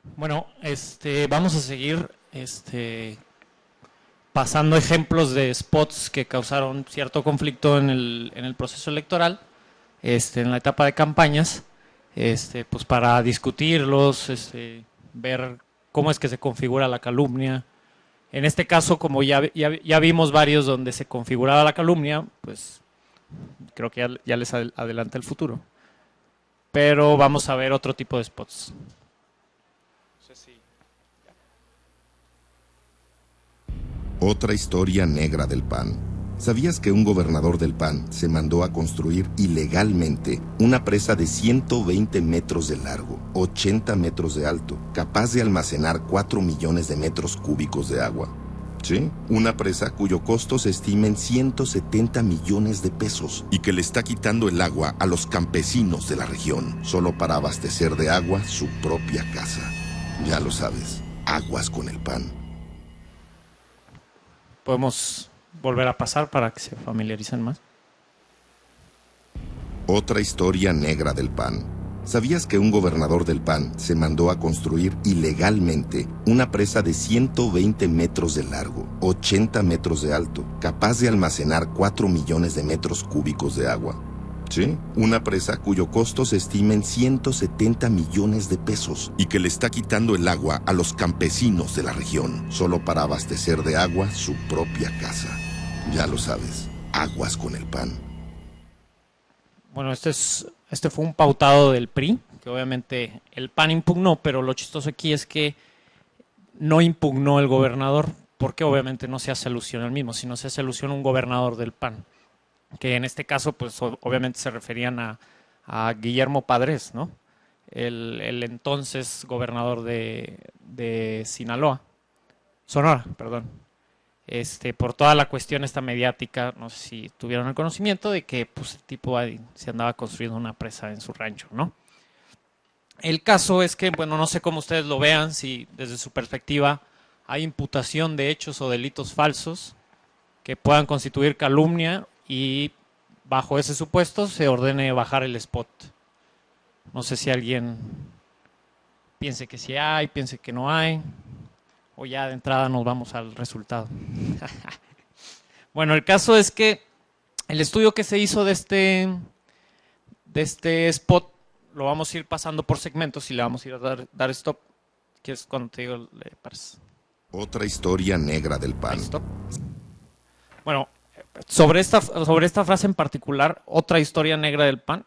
Bueno, vamos a seguir pasando ejemplos de spots que causaron cierto conflicto en el proceso electoral, en la etapa de campañas, pues para discutirlos, ver cómo es que se configura la calumnia. En este caso, como ya vimos varios donde se configuraba la calumnia, pues creo que ya les adelanta el futuro. Pero vamos a ver otro tipo de spots. Otra historia negra del PAN. ¿Sabías que un gobernador del PAN se mandó a construir ilegalmente una presa de 120 metros de largo, 80 metros de alto, capaz de almacenar 4 millones de metros cúbicos de agua? Sí, una presa cuyo costo se estima en 170 millones de pesos y que le está quitando el agua a los campesinos de la región, solo para abastecer de agua su propia casa. Ya lo sabes, aguas con el PAN. Podemos volver a pasar para que se familiaricen más. Otra historia negra del PAN. ¿Sabías que un gobernador del PAN se mandó a construir ilegalmente una presa de 120 metros de largo, 80 metros de alto, capaz de almacenar 4 millones de metros cúbicos de agua? Sí, una presa cuyo costo se estima en 170 millones de pesos y que le está quitando el agua a los campesinos de la región, solo para abastecer de agua su propia casa. Ya lo sabes, aguas con el PAN. Bueno, este fue un pautado del PRI, que obviamente el PAN impugnó, pero lo chistoso aquí es que no impugnó el gobernador, porque obviamente no se hace alusión al mismo, sino se hace alusión a un gobernador del PAN, que en este caso pues obviamente se referían a Guillermo Padres, ¿no? El entonces gobernador de Sinaloa, Sonora, perdón. Por toda la cuestión esta mediática, no sé si tuvieron el conocimiento de que pues, el tipo ahí se andaba construyendo una presa en su rancho, ¿no? El caso es que, bueno, no sé cómo ustedes lo vean, si desde su perspectiva hay imputación de hechos o delitos falsos que puedan constituir calumnia y bajo ese supuesto se ordene bajar el spot. No sé si alguien piense que sí hay, piense que no hay, o ya de entrada nos vamos al resultado. Bueno, el caso es que el estudio que se hizo de este spot lo vamos a ir pasando por segmentos y le vamos a ir a dar stop, que es cuando te digo le pares. Otra historia negra del PAN. Stop. Bueno, sobre esta frase en particular, otra historia negra del PAN,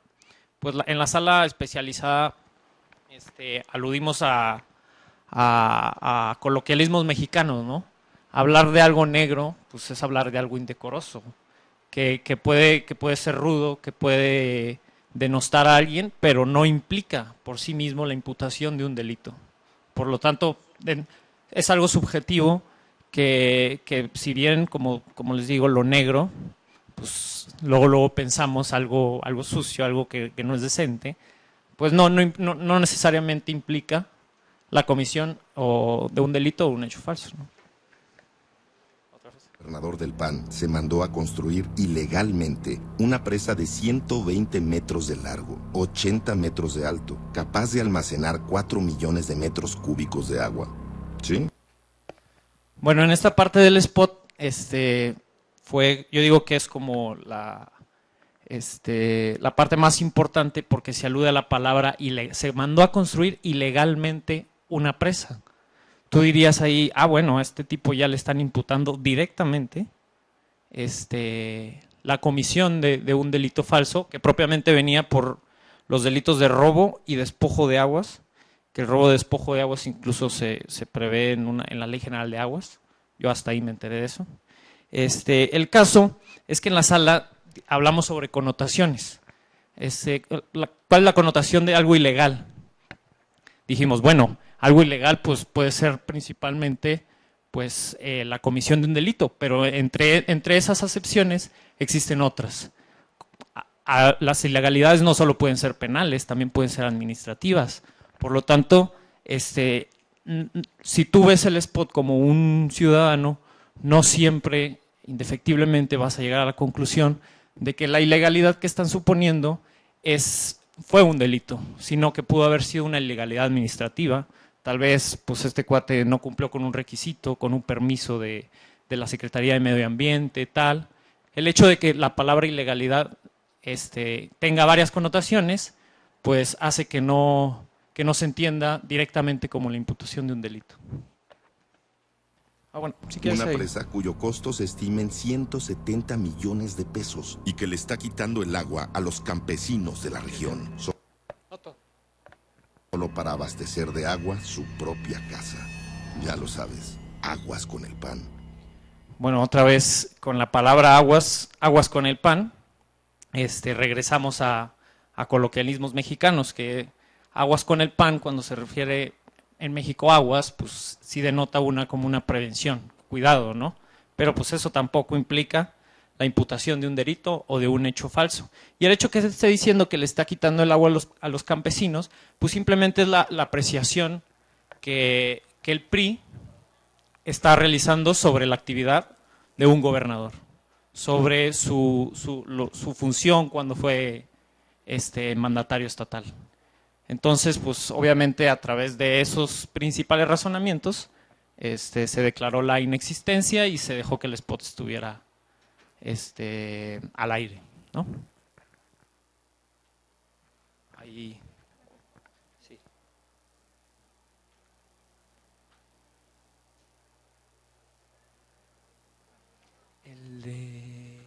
pues en la sala especializada aludimos a coloquialismos mexicanos, ¿no? Hablar de algo negro, pues es hablar de algo indecoroso, que puede ser rudo, que puede denostar a alguien, pero no implica por sí mismo la imputación de un delito. Por lo tanto, es algo subjetivo que si bien, como les digo, lo negro, pues luego pensamos algo sucio, algo que no es decente, pues no necesariamente implica la comisión o de un delito o un hecho falso, ¿no? El gobernador del PAN se mandó a construir ilegalmente una presa de 120 metros de largo, 80 metros de alto, capaz de almacenar 4 millones de metros cúbicos de agua. ¿Sí? Bueno, en esta parte del spot, yo digo que es como la parte más importante porque se alude a la palabra se mandó a construir ilegalmente una presa. Tú dirías ahí, bueno, a este tipo ya le están imputando directamente la comisión de un delito falso que propiamente venía por los delitos de robo y despojo de aguas, que el robo de despojo de aguas incluso se prevé en la Ley General de Aguas. Yo hasta ahí me enteré de eso. El caso es que en la sala hablamos sobre connotaciones. ¿Cuál es la connotación de algo ilegal? Dijimos, bueno, algo ilegal pues puede ser principalmente pues la comisión de un delito, pero entre esas acepciones existen otras. Las ilegalidades no solo pueden ser penales, también pueden ser administrativas. Por lo tanto, si tú ves el spot como un ciudadano, no siempre, indefectiblemente, vas a llegar a la conclusión de que la ilegalidad que están suponiendo fue un delito, sino que pudo haber sido una ilegalidad administrativa, tal vez pues este cuate no cumplió con un requisito, con un permiso de la Secretaría de Medio Ambiente, tal. El hecho de que la palabra ilegalidad tenga varias connotaciones, pues hace que no se entienda directamente como la imputación de un delito. Bueno, si quieres Una ahí. presa cuyo costo se estima en 170 millones de pesos y que le está quitando el agua a los campesinos de la región, solo para abastecer de agua su propia casa. Ya lo sabes, aguas con el pan. Bueno, otra vez con la palabra aguas con el pan, regresamos a coloquialismos mexicanos, que aguas con el pan, cuando se refiere en México aguas, pues sí denota como una prevención, cuidado, ¿no? Pero pues eso tampoco implica la imputación de un delito o de un hecho falso. Y el hecho que se esté diciendo que le está quitando el agua a los campesinos, pues simplemente es la apreciación que el PRI está realizando sobre la actividad de un gobernador, sobre su función cuando fue mandatario estatal. Entonces, pues obviamente a través de esos principales razonamientos, se declaró la inexistencia y se dejó que el spot estuviera al aire, ¿no? Ahí. Sí. El de...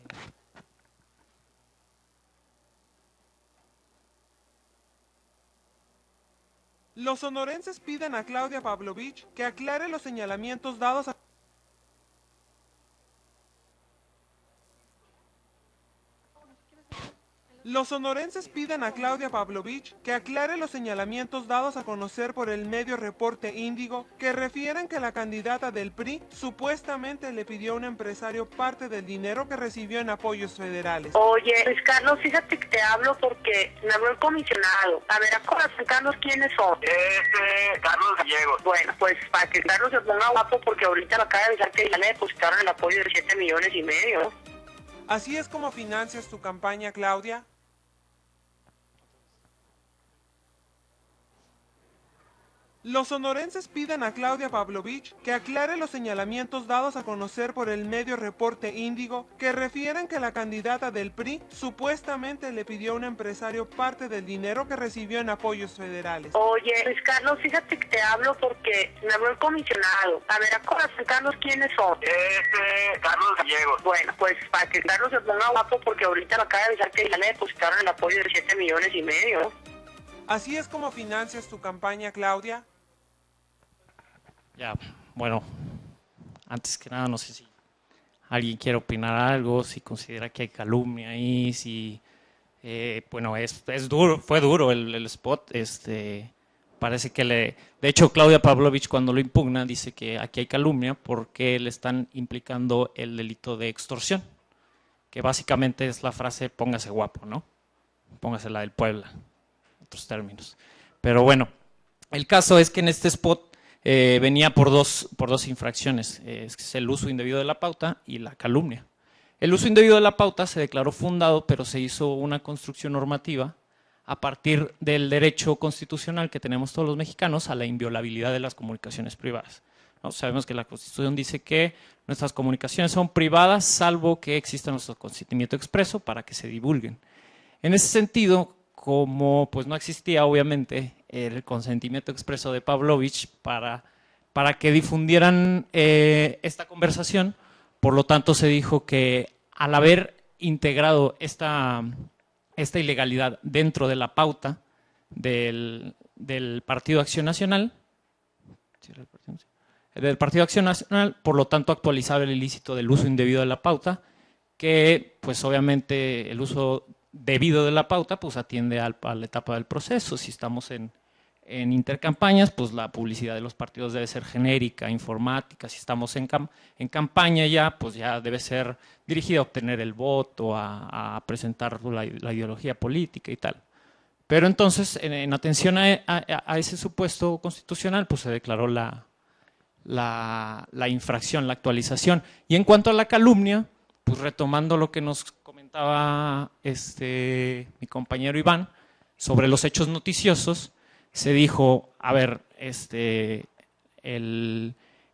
Los sonorenses piden a Claudia Pavlovich que aclare los señalamientos dados a... Los sonorenses piden a Claudia Pavlovich que aclare los señalamientos dados a conocer por el medio Reporte Índigo que refieren que la candidata del PRI supuestamente le pidió a un empresario parte del dinero que recibió en apoyos federales. Oye, Luis Carlos, fíjate que te hablo porque me habló el comisionado. A ver, a corazón, Carlos, ¿quiénes son? Carlos Gallegos. Bueno, pues para que Carlos se ponga guapo, porque ahorita me acaba de avisar que ya le depositaron el apoyo de 7,5 millones. ¿Así es como financias tu campaña, Claudia? Los sonorenses piden a Claudia Pavlovich que aclare los señalamientos dados a conocer por el medio Reporte Índigo que refieren que la candidata del PRI supuestamente le pidió a un empresario parte del dinero que recibió en apoyos federales. Oye, Luis Carlos, fíjate que te hablo porque me habló el comisionado. A ver, a corazón, Carlos, ¿quiénes son? Carlos Gallegos. Bueno, pues para que Carlos se ponga guapo, porque ahorita me acaba de avisar que ya le depositaron el apoyo de 7,5 millones. ¿Así es como financias tu campaña, Claudia? Ya, bueno, antes que nada, no sé si alguien quiere opinar algo, si considera que hay calumnia ahí, si, bueno, es duro, fue duro el spot, parece que de hecho Claudia Pavlovich cuando lo impugna dice que aquí hay calumnia porque le están implicando el delito de extorsión, que básicamente es la frase póngase guapo, ¿no? Póngase la del Puebla, en otros términos. Pero bueno, el caso es que en este spot venía por dos infracciones, es el uso indebido de la pauta y la calumnia. El uso indebido de la pauta se declaró fundado, pero se hizo una construcción normativa a partir del derecho constitucional que tenemos todos los mexicanos a la inviolabilidad de las comunicaciones privadas, ¿no? Sabemos que la Constitución dice que nuestras comunicaciones son privadas salvo que exista nuestro consentimiento expreso para que se divulguen. En ese sentido, como pues no existía obviamente el consentimiento expreso de Pavlovich para que difundieran esta conversación, por lo tanto se dijo que al haber integrado esta ilegalidad dentro de la pauta del Partido Acción Nacional, por lo tanto actualizaba el ilícito del uso indebido de la pauta, que pues obviamente el uso debido de la pauta pues atiende a la etapa del proceso. Si estamos en intercampañas, pues la publicidad de los partidos debe ser genérica, informática. Si estamos en campaña ya, pues ya debe ser dirigida a obtener el voto, a presentar la ideología política y tal. Pero entonces, en atención a ese supuesto constitucional, pues se declaró la infracción, la actualización. Y en cuanto a la calumnia, pues retomando lo que nos comentaba mi compañero Iván sobre los hechos noticiosos, se dijo, a ver,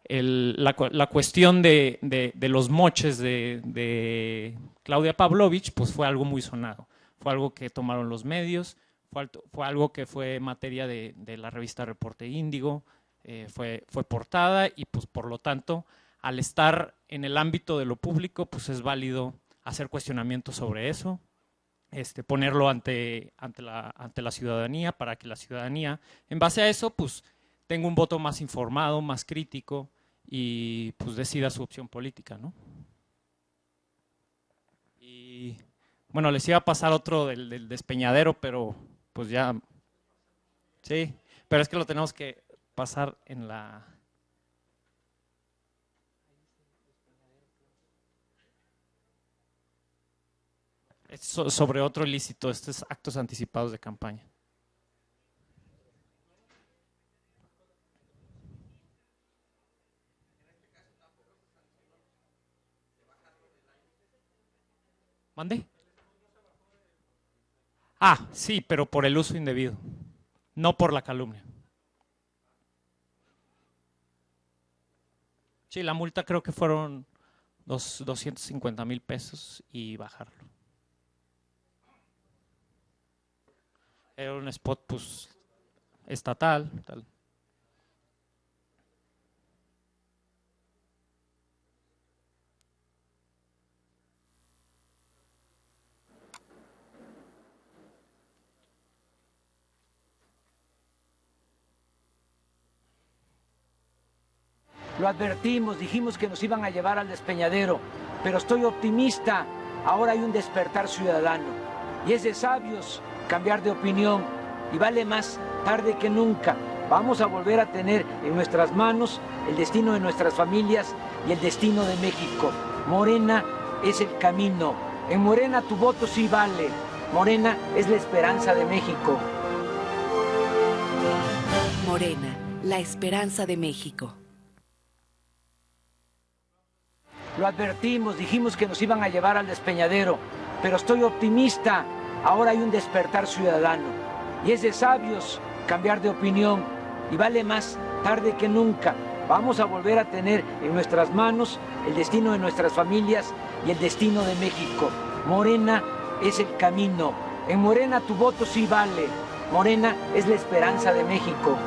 la cuestión de los moches de Claudia Pavlovich, pues fue algo muy sonado. Fue algo que tomaron los medios, fue algo que fue materia de la revista Reporte Índigo, fue portada y pues por lo tanto, al estar en el ámbito de lo público, pues es válido hacer cuestionamientos sobre eso, ponerlo ante la ciudadanía para que la ciudadanía, en base a eso, pues tenga un voto más informado, más crítico y pues decida su opción política, ¿no? Y bueno, les iba a pasar otro del despeñadero, pero pues ya, sí, pero es que lo tenemos que pasar en la... Es sobre otro ilícito, estos actos anticipados de campaña. ¿Mande? Ah, sí, pero por el uso indebido, no por la calumnia. Sí, la multa creo que fueron 250,000 pesos y bajarlo. Era un spot pues estatal, tal. Lo advertimos, dijimos que nos iban a llevar al despeñadero, pero estoy optimista. Ahora hay un despertar ciudadano y es de sabios cambiar de opinión y vale más tarde que nunca. Vamos a volver a tener en nuestras manos el destino de nuestras familias y el destino de México. Morena es el camino. En Morena tu voto sí vale. Morena es la esperanza de México. Morena, la esperanza de México. Lo advertimos, dijimos que nos iban a llevar al despeñadero, pero estoy optimista. Ahora hay un despertar ciudadano y es de sabios cambiar de opinión y vale más tarde que nunca. Vamos a volver a tener en nuestras manos el destino de nuestras familias y el destino de México. Morena es el camino. En Morena tu voto sí vale. Morena es la esperanza de México.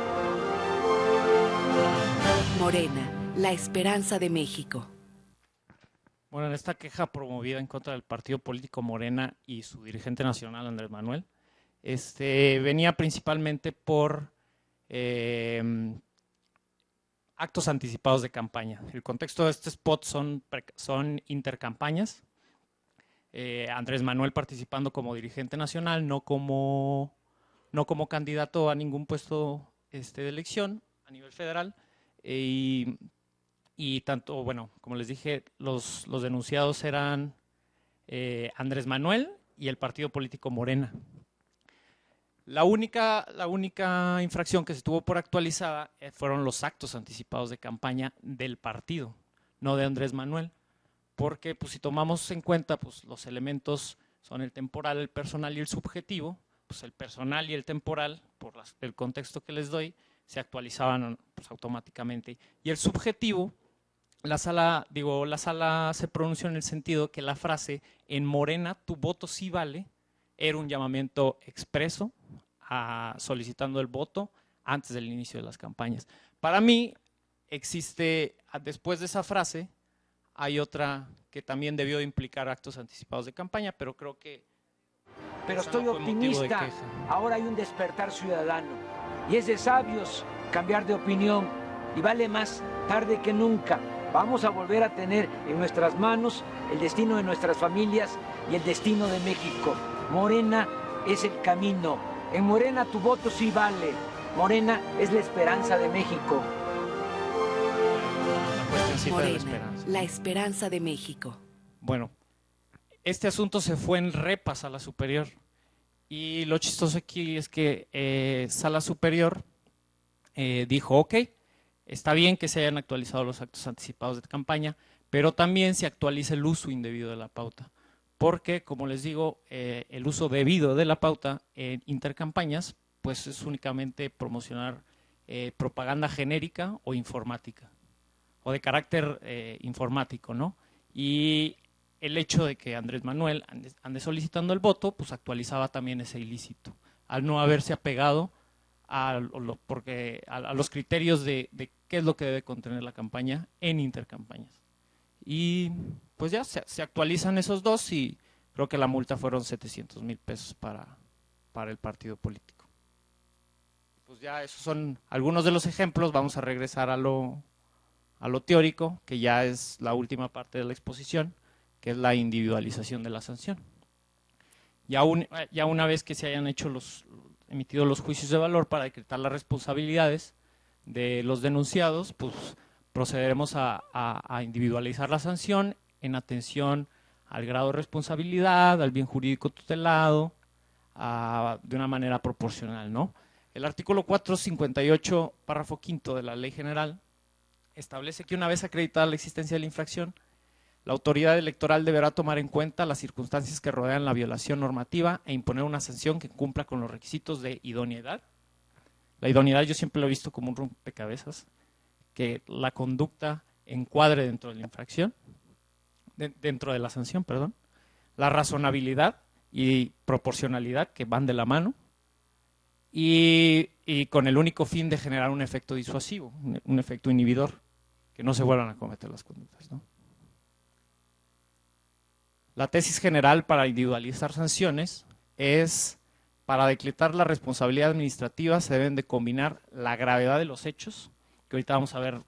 Morena, la esperanza de México. Bueno, en esta queja promovida en contra del partido político Morena y su dirigente nacional, Andrés Manuel, venía principalmente por actos anticipados de campaña. El contexto de este spot son intercampañas. Andrés Manuel participando como dirigente nacional, no como candidato a ningún puesto de elección a nivel federal. Y tanto, bueno, como les dije, los denunciados eran Andrés Manuel y el partido político Morena. La única infracción que se tuvo por actualizada fueron los actos anticipados de campaña del partido, no de Andrés Manuel, porque pues, si tomamos en cuenta, pues, los elementos son el temporal, el personal y el subjetivo, pues el personal y el temporal, por el contexto que les doy, se actualizaban pues, automáticamente. Y el subjetivo, la sala se pronunció en el sentido que la frase "en Morena tu voto sí vale" era un llamamiento expreso solicitando el voto antes del inicio de las campañas. Para mí existe, después de esa frase, hay otra que también debió implicar actos anticipados de campaña, pero creo que... Pero estoy optimista, ahora hay un despertar ciudadano y es de sabios cambiar de opinión y vale más tarde que nunca. Vamos a volver a tener en nuestras manos el destino de nuestras familias y el destino de México. Morena es el camino. En Morena tu voto sí vale. Morena es la esperanza de México. Morena, la esperanza de México. Bueno, este asunto se fue en repas a la superior y lo chistoso aquí es que Sala Superior dijo, ok, está bien que se hayan actualizado los actos anticipados de campaña, pero también se actualiza el uso indebido de la pauta, porque, como les digo, el uso debido de la pauta en intercampañas, pues es únicamente promocionar propaganda genérica o informática, o de carácter informático, ¿no? Y el hecho de que Andrés Manuel ande solicitando el voto, pues actualizaba también ese ilícito, al no haberse apegado a los criterios de qué es lo que debe contener la campaña en intercampañas. Y pues ya se actualizan esos dos y creo que la multa fueron 700,000 pesos para el partido político. Pues ya esos son algunos de los ejemplos. Vamos a regresar a lo teórico, que ya es la última parte de la exposición, que es la individualización de la sanción. Ya una vez que se hayan emitido los juicios de valor para decretar las responsabilidades de los denunciados, pues procederemos a individualizar la sanción en atención al grado de responsabilidad, al bien jurídico tutelado, de una manera proporcional, ¿no? El artículo 458, párrafo quinto de la Ley General, establece que una vez acreditada la existencia de la infracción, la autoridad electoral deberá tomar en cuenta las circunstancias que rodean la violación normativa e imponer una sanción que cumpla con los requisitos de idoneidad. La idoneidad yo siempre lo he visto como un rompecabezas, que la conducta encuadre dentro de la infracción, dentro de la sanción, perdón, la razonabilidad y proporcionalidad que van de la mano, y con el único fin de generar un efecto disuasivo, un efecto inhibidor, que no se vuelvan a cometer las conductas, ¿no? La tesis general para individualizar sanciones es: para decretar la responsabilidad administrativa se deben de combinar la gravedad de los hechos, que ahorita vamos a ver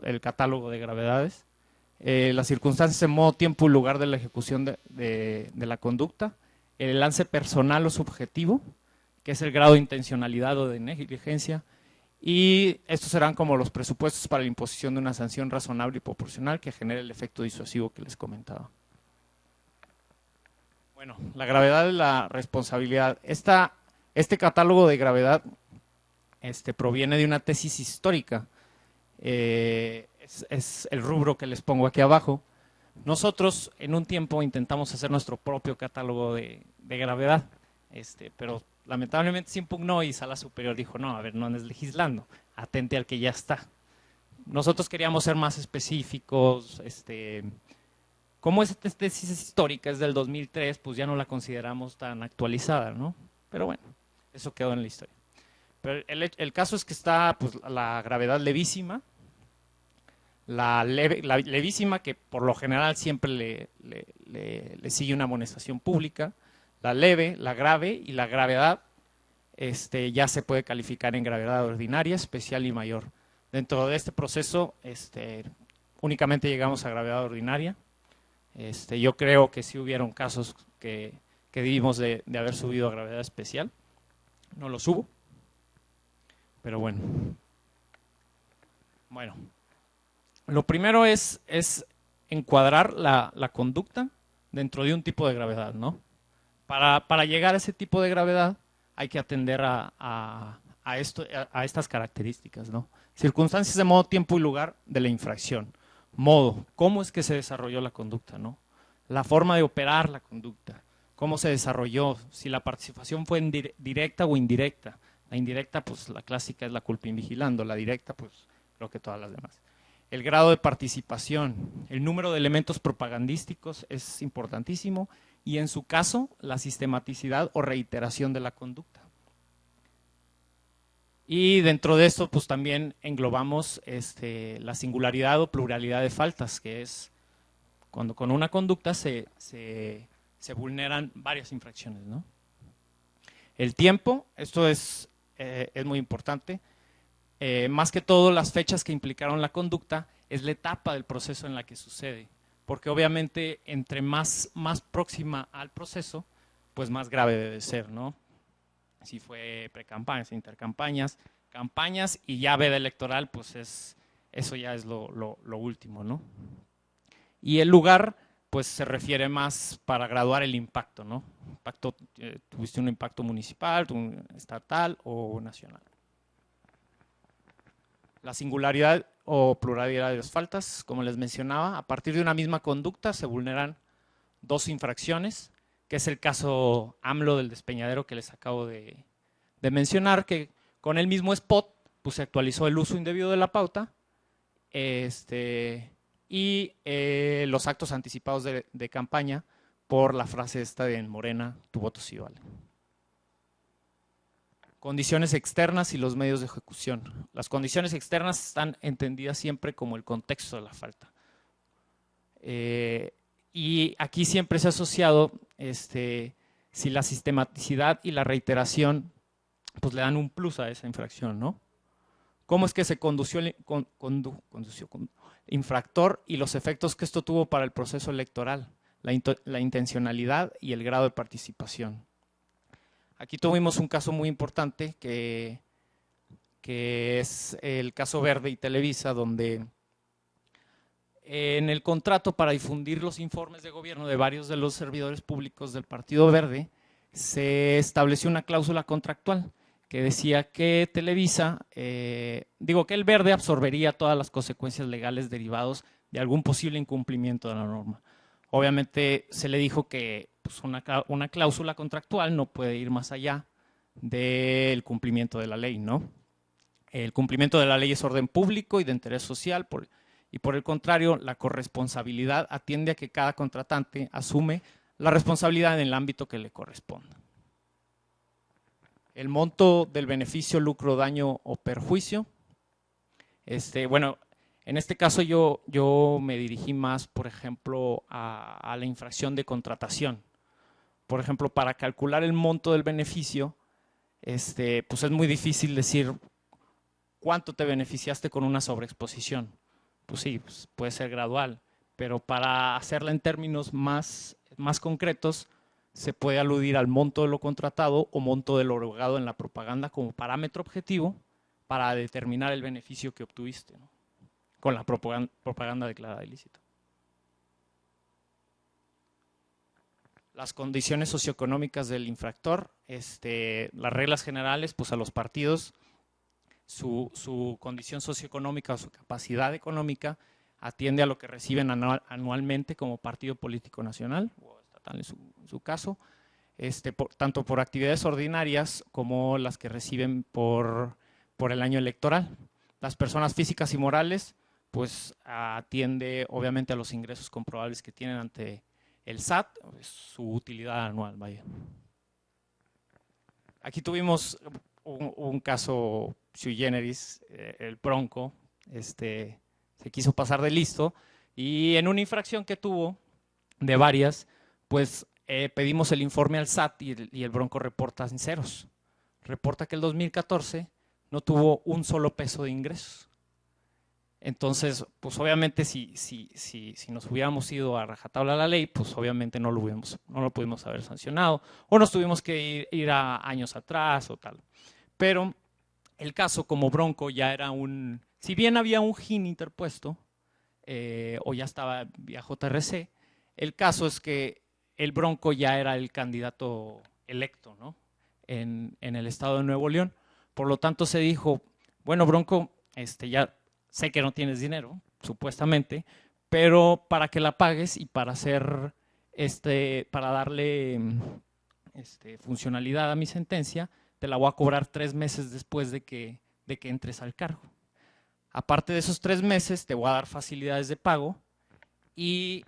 el catálogo de gravedades, las circunstancias en modo, tiempo y lugar de la ejecución de la conducta, el lance personal o subjetivo, que es el grado de intencionalidad o de negligencia, y estos serán como los presupuestos para la imposición de una sanción razonable y proporcional que genere el efecto disuasivo que les comentaba. Bueno, la gravedad de la responsabilidad. Este catálogo de gravedad proviene de una tesis histórica. Es el rubro que les pongo aquí abajo. Nosotros en un tiempo intentamos hacer nuestro propio catálogo de gravedad, pero lamentablemente se impugnó y Sala Superior dijo: no, a ver, no andes legislando, atente al que ya está. Nosotros queríamos ser más específicos. Como esta tesis histórica es del 2003, pues ya no la consideramos tan actualizada, ¿no? Pero bueno, eso quedó en la historia. Pero el caso es que está pues, la gravedad levísima, la levísima, que por lo general siempre le sigue una amonestación pública, la leve, la grave y la gravedad ya se puede calificar en gravedad ordinaria, especial y mayor. Dentro de este proceso únicamente llegamos a gravedad ordinaria. Yo creo que sí hubieron casos que debimos de haber subido a gravedad especial. No los hubo, pero bueno. Bueno, lo primero es encuadrar la conducta dentro de un tipo de gravedad, ¿no? Para llegar a ese tipo de gravedad hay que atender a estas características, ¿no? Circunstancias de modo, tiempo y lugar de la infracción. Modo, cómo es que se desarrolló la conducta, ¿no? La forma de operar la conducta, cómo se desarrolló, si la participación fue directa o indirecta. La indirecta, pues la clásica es la culpa invigilando, la directa, pues creo que todas las demás. El grado de participación, el número de elementos propagandísticos es importantísimo, y en su caso, la sistematicidad o reiteración de la conducta. Y dentro de esto, pues también englobamos la singularidad o pluralidad de faltas, que es cuando con una conducta se vulneran varias infracciones, ¿no? El tiempo, esto es muy importante. Más que todo, las fechas que implicaron la conducta es la etapa del proceso en la que sucede, porque obviamente entre más próxima al proceso, pues más grave debe ser, ¿no? Si fue precampañas, intercampañas, campañas y ya veda electoral, pues eso ya es lo último, ¿no? Y el lugar, pues se refiere más para graduar el impacto, ¿no? Tuviste un impacto municipal, estatal o nacional. La singularidad o pluralidad de las faltas, como les mencionaba, a partir de una misma conducta se vulneran dos infracciones, que es el caso AMLO del despeñadero que les acabo de mencionar, que con el mismo spot pues se actualizó el uso indebido de la pauta y los actos anticipados de campaña por la frase esta de en Morena, tu voto sí vale. Condiciones externas y los medios de ejecución. Las condiciones externas están entendidas siempre como el contexto de la falta. Y aquí siempre se ha asociado si la sistematicidad y la reiteración pues le dan un plus a esa infracción, ¿no? ¿Cómo es que se condució el infractor y los efectos que esto tuvo para el proceso electoral, la intencionalidad y el grado de participación? Aquí tuvimos un caso muy importante que es el caso Verde y Televisa, donde en el contrato para difundir los informes de gobierno de varios de los servidores públicos del Partido Verde se estableció una cláusula contractual que decía que Televisa, que el Verde absorbería todas las consecuencias legales derivados de algún posible incumplimiento de la norma. Obviamente se le dijo que pues, una cláusula contractual no puede ir más allá del cumplimiento de la ley, ¿no? El cumplimiento de la ley es orden público y de interés social, y por el contrario, la corresponsabilidad atiende a que cada contratante asume la responsabilidad en el ámbito que le corresponda. El monto del beneficio, lucro, daño o perjuicio. Bueno, en este caso yo me dirigí más, por ejemplo, a la infracción de contratación. Por ejemplo, para calcular el monto del beneficio, pues es muy difícil decir cuánto te beneficiaste con una sobreexposición. Pues sí, pues puede ser gradual, pero para hacerla en términos más concretos, se puede aludir al monto de lo contratado o monto de lo erogado en la propaganda como parámetro objetivo para determinar el beneficio que obtuviste, ¿no? Con la propaganda declarada ilícita. Las condiciones socioeconómicas del infractor, las reglas generales, pues a los partidos, su condición socioeconómica o su capacidad económica atiende a lo que reciben anualmente como partido político nacional, o estatal en su caso, tanto por actividades ordinarias como las que reciben por el año electoral. Las personas físicas y morales, pues atiende obviamente a los ingresos comprobables que tienen ante el SAT, su utilidad anual, vaya. Aquí tuvimos un caso sui generis, el Bronco, se quiso pasar de listo y en una infracción que tuvo de varias, pues pedimos el informe al SAT y el Bronco reporta en ceros. Reporta que el 2014 no tuvo un solo peso de ingresos. Entonces, pues obviamente si nos hubiéramos ido a rajatabla la ley, pues obviamente no lo pudimos haber sancionado o nos tuvimos que ir a años atrás o tal. Pero el caso como Bronco ya era si bien había un GIN interpuesto o ya estaba vía JRC, el caso es que el Bronco ya era el candidato electo, ¿no? en el estado de Nuevo León. Por lo tanto se dijo, bueno Bronco, ya sé que no tienes dinero, supuestamente, pero para que la pagues y para hacer para darle funcionalidad a mi sentencia, te la voy a cobrar 3 meses después de que entres al cargo. Aparte de esos 3 meses, te voy a dar facilidades de pago y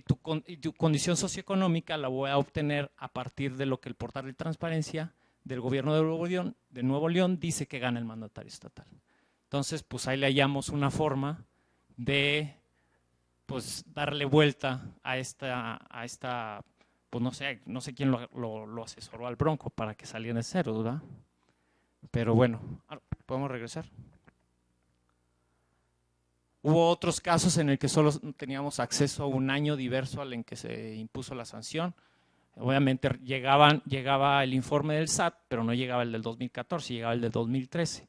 tu condición socioeconómica la voy a obtener a partir de lo que el portal de transparencia del gobierno de Nuevo León dice que gana el mandatario estatal. Entonces, pues ahí le hallamos una forma de pues darle vuelta a esta pues no sé quién lo asesoró al Bronco para que saliera de cero, ¿verdad? Pero bueno, ¿podemos regresar? Hubo otros casos en el que solo teníamos acceso a un año diverso al en que se impuso la sanción. Obviamente llegaba el informe del SAT, pero no llegaba el del 2014, llegaba el del 2013.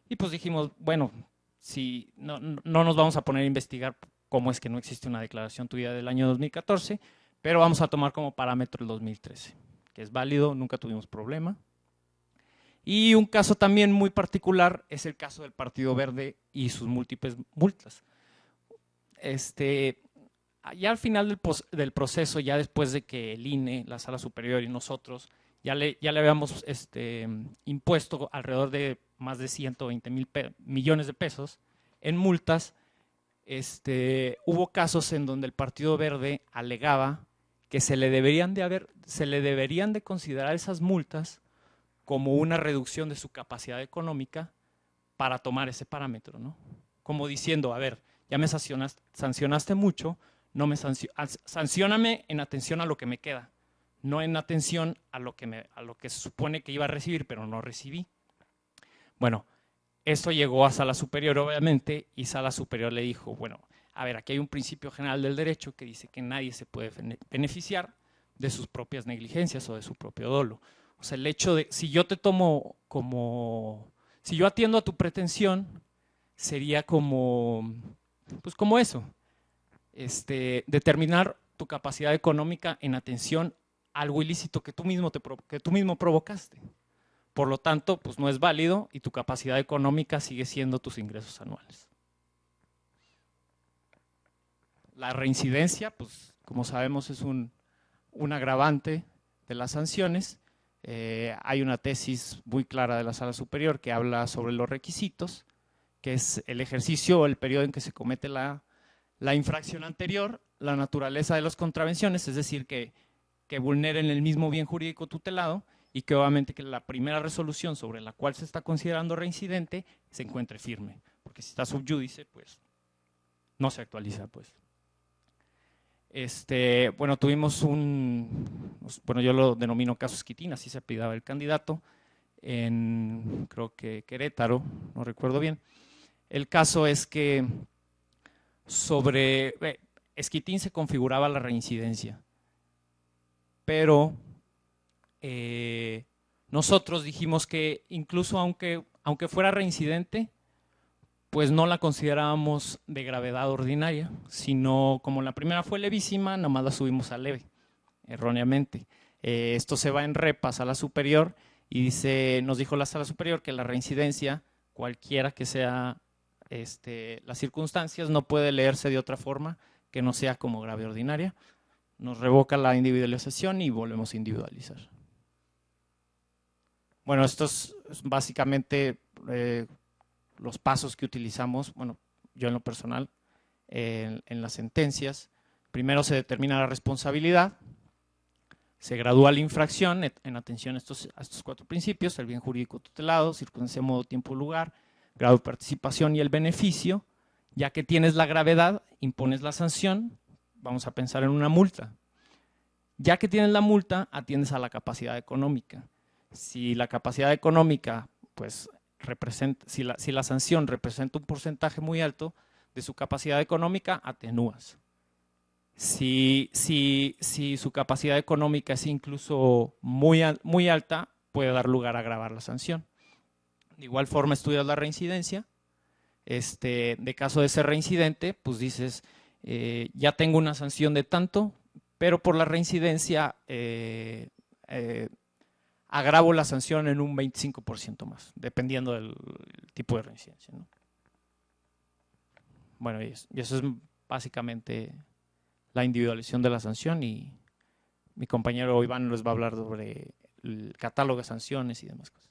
Y pues dijimos, bueno, si no nos vamos a poner a investigar cómo es que no existe una declaración tuya del año 2014, pero vamos a tomar como parámetro el 2013, que es válido, nunca tuvimos problema. Y un caso también muy particular es el caso del Partido Verde y sus múltiples multas. Ya al final del proceso, ya después de que el INE, la Sala Superior y nosotros ya le habíamos impuesto alrededor de más de 120 millones de pesos en multas. Hubo casos en donde el Partido Verde alegaba que se le deberían de considerar esas multas como una reducción de su capacidad económica para tomar ese parámetro, ¿no? Como diciendo, a ver, ya me sancionaste mucho, no me sancióname en atención a lo que me queda, no en atención a lo que se supone que iba a recibir, pero no recibí. Bueno, esto llegó a Sala Superior, obviamente, y Sala Superior le dijo, bueno, a ver, aquí hay un principio general del derecho que dice que nadie se puede beneficiar de sus propias negligencias o de su propio dolo. O sea, el hecho de, si yo te tomo como, si yo atiendo a tu pretensión, sería como, pues como eso, determinar tu capacidad económica en atención a algo ilícito que tú mismo provocaste. Por lo tanto, pues no es válido y tu capacidad económica sigue siendo tus ingresos anuales. La reincidencia, pues como sabemos, es un agravante de las sanciones. Hay una tesis muy clara de la Sala Superior que habla sobre los requisitos, que es el ejercicio o el periodo en que se comete la infracción anterior, la naturaleza de las contravenciones, es decir, que vulneren el mismo bien jurídico tutelado, y que obviamente que la primera resolución sobre la cual se está considerando reincidente se encuentre firme, porque si está subyúdice, pues no se actualiza, pues. Bueno, tuvimos bueno, yo lo denomino caso Esquitín, así se apellidaba el candidato, en creo que Querétaro, no recuerdo bien. El caso es que sobre Esquitín se configuraba la reincidencia, pero nosotros dijimos que incluso aunque fuera reincidente, pues no la considerábamos de gravedad ordinaria, sino como la primera fue levísima, nada más la subimos a leve, erróneamente. Esto se va en repa a Sala Superior y nos dijo la Sala Superior que la reincidencia, cualquiera que sea las circunstancias, no puede leerse de otra forma que no sea como grave ordinaria. Nos revoca la individualización y volvemos a individualizar. Bueno, estos es básicamente los pasos que utilizamos, bueno, yo en lo personal, en las sentencias. Primero se determina la responsabilidad, se gradúa la infracción en atención a estos 4 principios: el bien jurídico tutelado, circunstancia, modo, tiempo, lugar, grado de participación y el beneficio. Ya que tienes la gravedad, impones la sanción, vamos a pensar en una multa. Ya que tienes la multa, atiendes a la capacidad económica. Si la capacidad económica, pues, si la sanción representa un porcentaje muy alto de su capacidad económica, atenúas. Si su capacidad económica es incluso muy alta, puede dar lugar a agravar la sanción. De igual forma, estudias la reincidencia. De caso de ser reincidente, pues dices, ya tengo una sanción de tanto, pero por la reincidencia agravo la sanción en un 25% más, dependiendo del tipo de reincidencia, ¿no? Bueno, y eso es básicamente la individualización de la sanción, y mi compañero Iván les va a hablar sobre el catálogo de sanciones y demás cosas.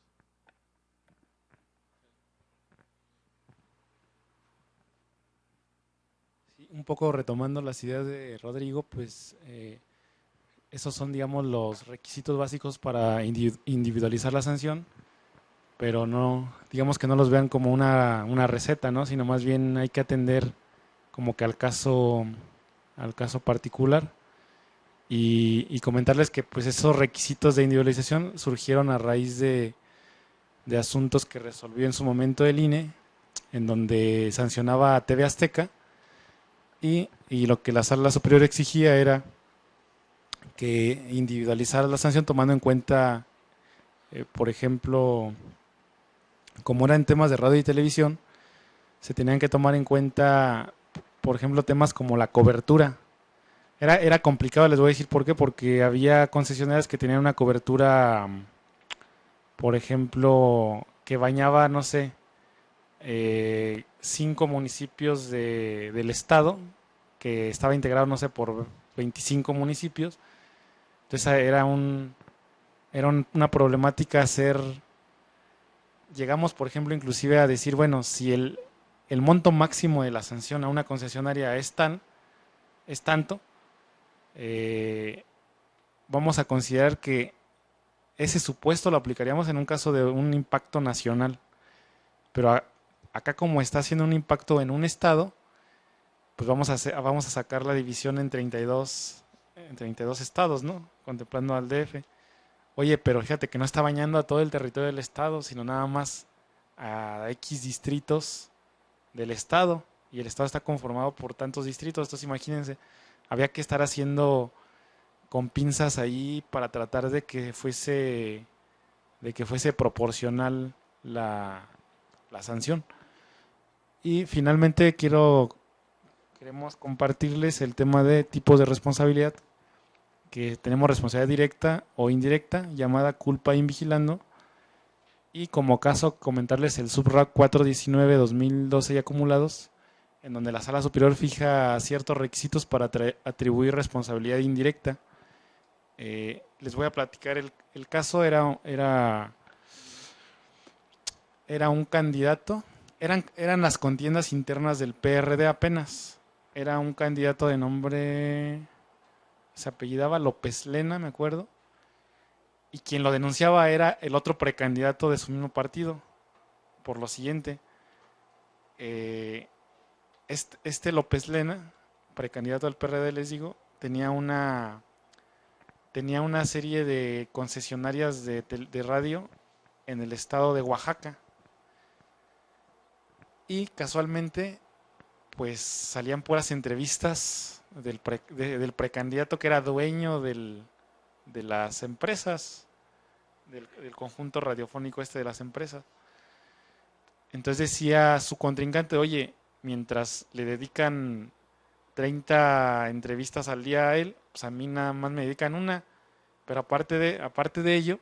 Sí, un poco retomando las ideas de Rodrigo, pues esos son, digamos, los requisitos básicos para individualizar la sanción, pero no, digamos que no los vean como una receta, ¿no? Sino más bien hay que atender como que al caso particular, y comentarles que pues esos requisitos de individualización surgieron a raíz de asuntos que resolvió en su momento el INE, en donde sancionaba a TV Azteca, y lo que la Sala Superior exigía era que individualizara la sanción tomando en cuenta, por ejemplo, como eran temas de radio y televisión, se tenían que tomar en cuenta, por ejemplo, temas como la cobertura. Era complicado, les voy a decir por qué, porque había concesionarias que tenían una cobertura, por ejemplo, que bañaba, no sé, 5 municipios del estado, que estaba integrado, no sé, por 25 municipios. Entonces era una problemática hacer, llegamos por ejemplo inclusive a decir, bueno, si el monto máximo de la sanción a una concesionaria es tanto, vamos a considerar que ese supuesto lo aplicaríamos en un caso de un impacto nacional. Pero acá como está haciendo un impacto en un estado, pues vamos a sacar la división en 32 estados, ¿no? Contemplando al DF. Oye, pero fíjate que no está bañando a todo el territorio del estado, sino nada más a X distritos del estado. Y el estado está conformado por tantos distritos. Entonces imagínense, había que estar haciendo con pinzas ahí para tratar de que fuese proporcional la sanción. Y finalmente queremos compartirles el tema de tipos de responsabilidad, que tenemos responsabilidad directa o indirecta, llamada culpa invigilando, y como caso comentarles el SUBRAC 419-2012 y acumulados, en donde la Sala Superior fija ciertos requisitos para atribuir responsabilidad indirecta. Les voy a platicar el caso. Era un candidato, eran las contiendas internas del PRD apenas. Era un candidato de nombre, se apellidaba López Lena, me acuerdo, y quien lo denunciaba era el otro precandidato de su mismo partido, por lo siguiente. Este López Lena, precandidato del PRD, les digo, tenía una serie de concesionarias de radio en el estado de Oaxaca. Y casualmente, pues salían puras entrevistas del precandidato que era dueño de las empresas, del conjunto radiofónico de las empresas. Entonces decía su contrincante, oye, mientras le dedican 30 entrevistas al día a él, pues a mí nada más me dedican una. Pero aparte de ello,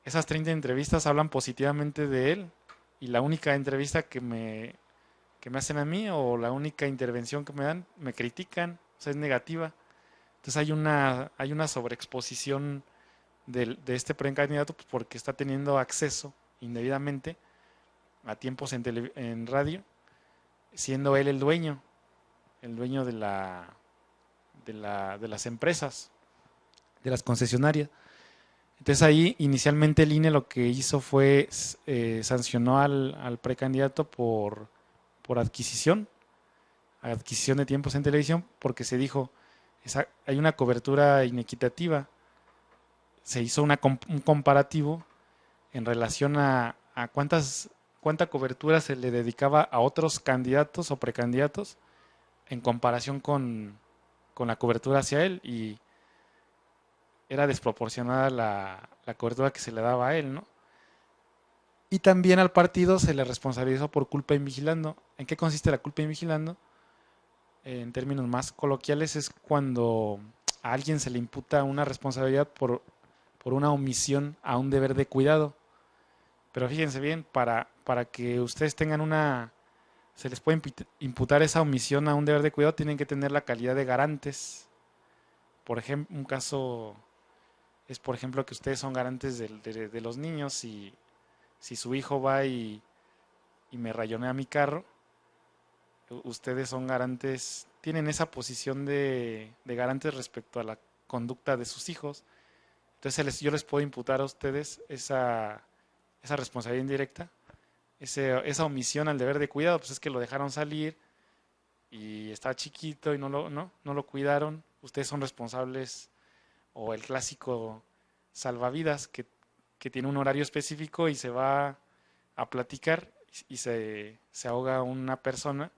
esas 30 entrevistas hablan positivamente de él. Y la única entrevista que me hacen a mí, o la única intervención que me dan, me critican, o sea, es negativa. Entonces hay una sobreexposición de este precandidato, pues porque está teniendo acceso indebidamente a tiempos en radio, siendo él el dueño de las empresas, de las concesionarias. Entonces ahí inicialmente el INE lo que hizo fue sancionó al precandidato por adquisición de tiempos en televisión, porque se dijo, hay una cobertura inequitativa. Se hizo un comparativo en relación a cuánta cobertura se le dedicaba a otros candidatos o precandidatos en comparación con la cobertura hacia él, y era desproporcionada la cobertura que se le daba a él, ¿no? Y también al partido se le responsabilizó por culpa invigilando. ¿En qué consiste la culpa invigilando? En términos más coloquiales, es cuando a alguien se le imputa una responsabilidad por una omisión a un deber de cuidado. Pero fíjense bien, para que ustedes tengan se les puede imputar esa omisión a un deber de cuidado, tienen que tener la calidad de garantes. Por ejemplo, un caso es, por ejemplo, que ustedes son garantes de los niños, y si su hijo va y me rayonea mi carro, ustedes son garantes, tienen esa posición de garantes respecto a la conducta de sus hijos. Entonces yo les puedo imputar a ustedes esa responsabilidad indirecta, esa omisión al deber de cuidado. Pues es que lo dejaron salir y está chiquito y no lo cuidaron. Ustedes son responsables. O el clásico salvavidas que tiene un horario específico y se va a platicar y se ahoga una persona.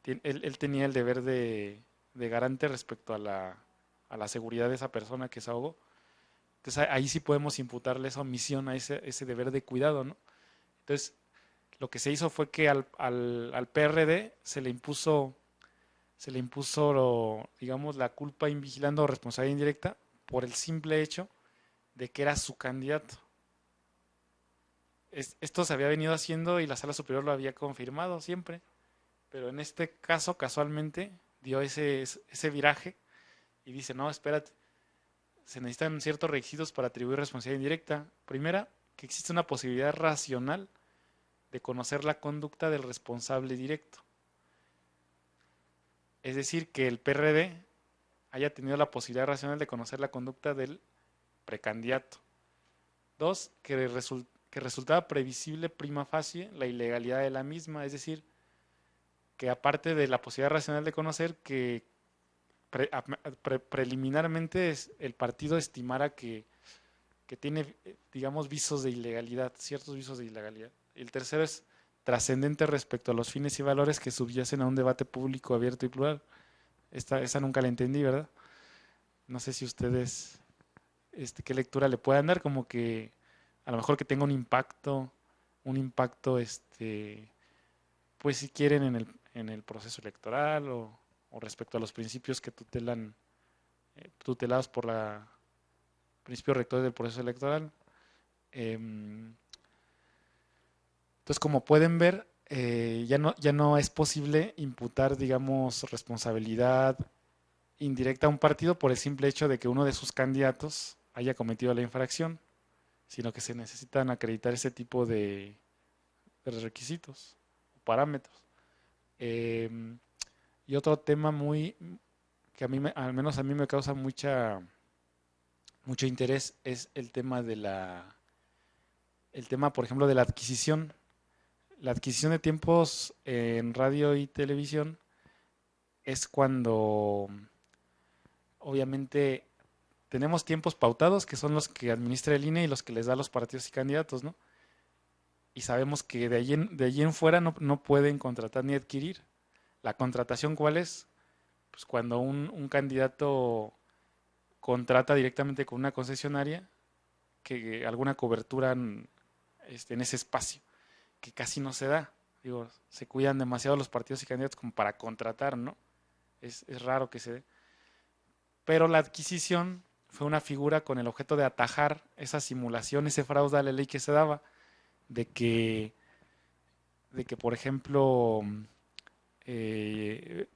Él tenía el deber de garante respecto a la seguridad de esa persona que se ahogó. Entonces ahí sí podemos imputarle esa omisión a ese deber de cuidado, ¿no? Entonces lo que se hizo fue que al PRD se le impuso, digamos, la culpa invigilando o responsabilidad indirecta por el simple hecho de que era su candidato. Esto se había venido haciendo y la Sala Superior lo había confirmado siempre, pero en este caso casualmente dio ese viraje y dice, no, espérate, se necesitan ciertos requisitos para atribuir responsabilidad indirecta. Primera, que existe una posibilidad racional de conocer la conducta del responsable directo. Es decir, que el PRD haya tenido la posibilidad racional de conocer la conducta del precandidato. Dos, que resultaba previsible prima facie la ilegalidad de la misma, es decir, que aparte de la posibilidad racional de conocer, que preliminarmente el partido estimara que tiene, digamos, visos de ilegalidad, ciertos visos de ilegalidad. El tercero es trascendente respecto a los fines y valores que subyacen a un debate público abierto y plural. Esa nunca la entendí, ¿verdad? No sé si ustedes, qué lectura le puedan dar, como que a lo mejor que tenga un impacto, pues si quieren en el proceso electoral o respecto a los principios que tutelados por la principios rectores del proceso electoral. Entonces, como pueden ver, ya no es posible imputar, digamos, responsabilidad indirecta a un partido por el simple hecho de que uno de sus candidatos haya cometido la infracción, sino que se necesitan acreditar ese tipo de requisitos o parámetros. Y otro tema que al menos a mí me causa mucho interés es el tema por ejemplo, de la adquisición. La adquisición de tiempos en radio y televisión es cuando obviamente tenemos tiempos pautados, que son los que administra el INE y los que les da a los partidos y candidatos, ¿no? Y sabemos que de allí en fuera no pueden contratar ni adquirir. ¿La contratación cuál es? Pues cuando un candidato contrata directamente con una concesionaria que alguna cobertura en ese espacio, que casi no se da. Digo, se cuidan demasiado los partidos y candidatos como para contratar, ¿no? Es raro que se dé. Pero la adquisición fue una figura con el objeto de atajar esa simulación, ese fraude a la ley que se daba, de que por ejemplo, y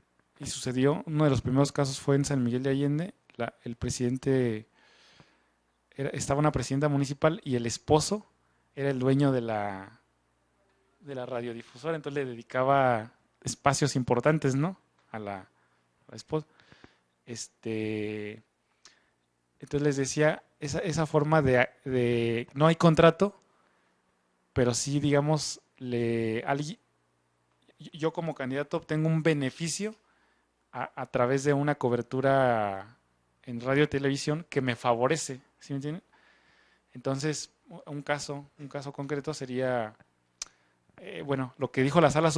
sucedió, uno de los primeros casos fue en San Miguel de Allende, el presidente, estaba una presidenta municipal y el esposo era el dueño de la radiodifusora, entonces le dedicaba espacios importantes, ¿no? A la esposa. Entonces les decía, esa forma de no hay contrato, pero sí, digamos, yo como candidato obtengo un beneficio a través de una cobertura en radio y televisión que me favorece, ¿sí me entienden? Entonces, un caso concreto sería, lo que ha dicho la Sala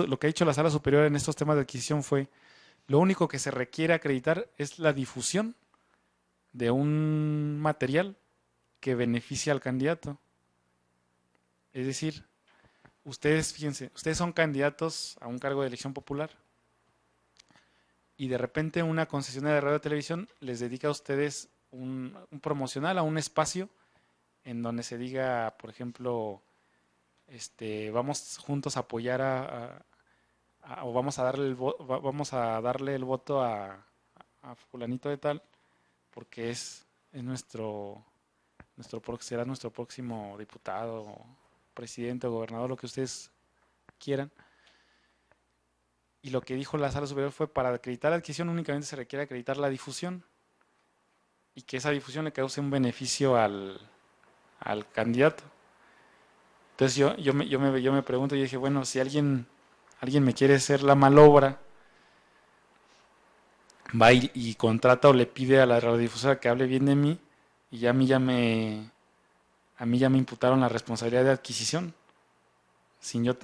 Superior en estos temas de adquisición fue, lo único que se requiere acreditar es la difusión de un material que beneficia al candidato. Es decir, fíjense, ustedes son candidatos a un cargo de elección popular y de repente una concesionaria de radio y televisión les dedica a ustedes un promocional a un espacio en donde se diga, por ejemplo, vamos juntos a apoyar o vamos a darle el voto a fulanito de tal, porque será nuestro próximo diputado, presidente o gobernador, lo que ustedes quieran. Y lo que dijo la Sala Superior fue, para acreditar la adquisición únicamente se requiere acreditar la difusión y que esa difusión le cause un beneficio al candidato. Entonces yo me pregunto, y dije, bueno, si alguien me quiere hacer la malobra, va y contrata o le pide a la radiodifusora que hable bien de mí, y a mí ya me imputaron la responsabilidad de adquisición sin yo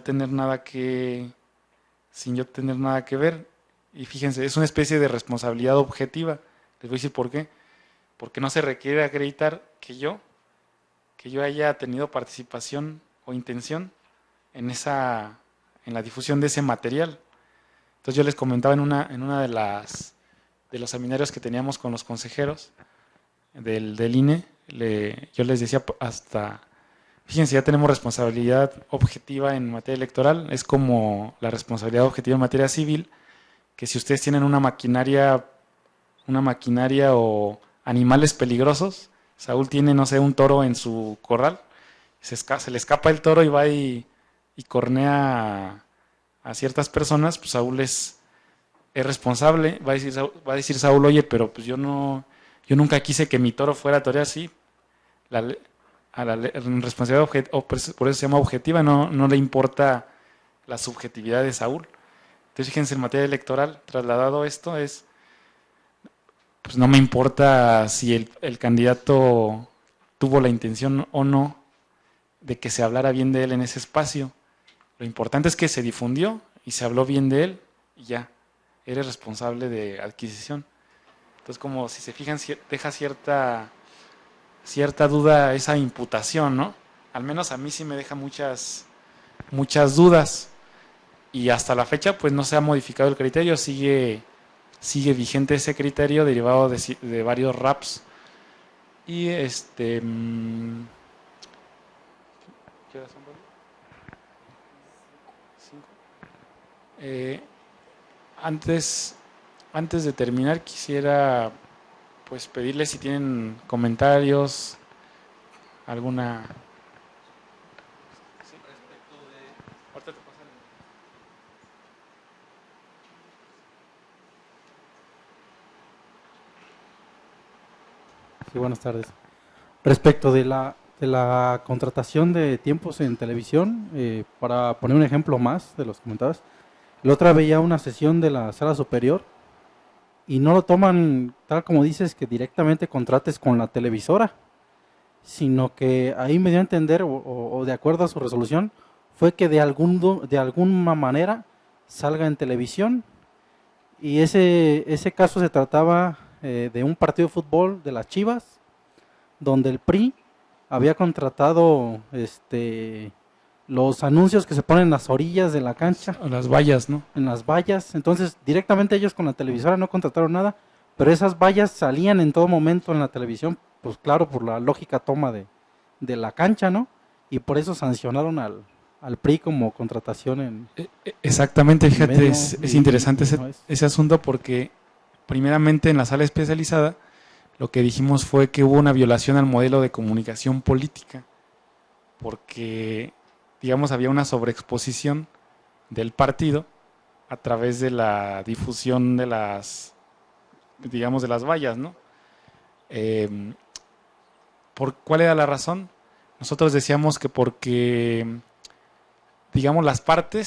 tener nada que ver. Y fíjense, es una especie de responsabilidad objetiva. Les voy a decir por qué. Porque no se requiere acreditar que yo haya tenido participación o intención en la difusión de ese material. Entonces yo les comentaba en una de los seminarios que teníamos con los consejeros del INE, yo les decía fíjense, ya tenemos responsabilidad objetiva en materia electoral, es como la responsabilidad objetiva en materia civil, que si ustedes tienen una maquinaria o animales peligrosos. Saúl tiene, no sé, un toro en su corral, se le escapa el toro y va y cornea a ciertas personas, pues Saúl es responsable. Va a decir Saúl, oye, pero pues yo nunca quise que mi toro fuera a torear así. La responsabilidad por eso se llama objetiva, no le importa la subjetividad de Saúl. Entonces fíjense, en materia electoral, trasladado esto es, pues no me importa si el candidato tuvo la intención o no de que se hablara bien de él en ese espacio. Lo importante es que se difundió y se habló bien de él y ya, eres responsable de adquisición. Entonces, como si se fijan, deja cierta duda esa imputación, ¿no? Al menos a mí sí me deja muchas dudas. Y hasta la fecha, pues no se ha modificado el criterio, sigue vigente ese criterio derivado de varios raps. Y ¿qué horas son, Pablo? 5. Antes de terminar, quisiera pues pedirles si tienen comentarios, alguna. Sí, respecto de. Ahorita te pasan. Sí, buenas tardes. Respecto de la contratación de tiempos en televisión, para poner un ejemplo más de los que comentabas, la otra veía una sesión de la sala superior y no lo toman tal como dices que directamente contrates con la televisora, sino que ahí me dio a entender, o de acuerdo a su resolución, fue que de alguna manera salga en televisión. Y ese caso se trataba de un partido de fútbol de las Chivas, donde el PRI había contratado los anuncios que se ponen en las orillas de la cancha. En las vallas, ¿no? En las vallas. Entonces, directamente ellos con la televisora no contrataron nada, pero esas vallas salían en todo momento en la televisión, pues claro, por la lógica toma de la cancha, ¿no? Y por eso sancionaron al PRI como contratación en... Exactamente, fíjate, es interesante ese asunto porque primeramente en la sala especializada lo que dijimos fue que hubo una violación al modelo de comunicación política porque, digamos, había una sobreexposición del partido a través de la difusión de las vallas, ¿no? ¿Cuál era la razón? Nosotros decíamos que porque, digamos,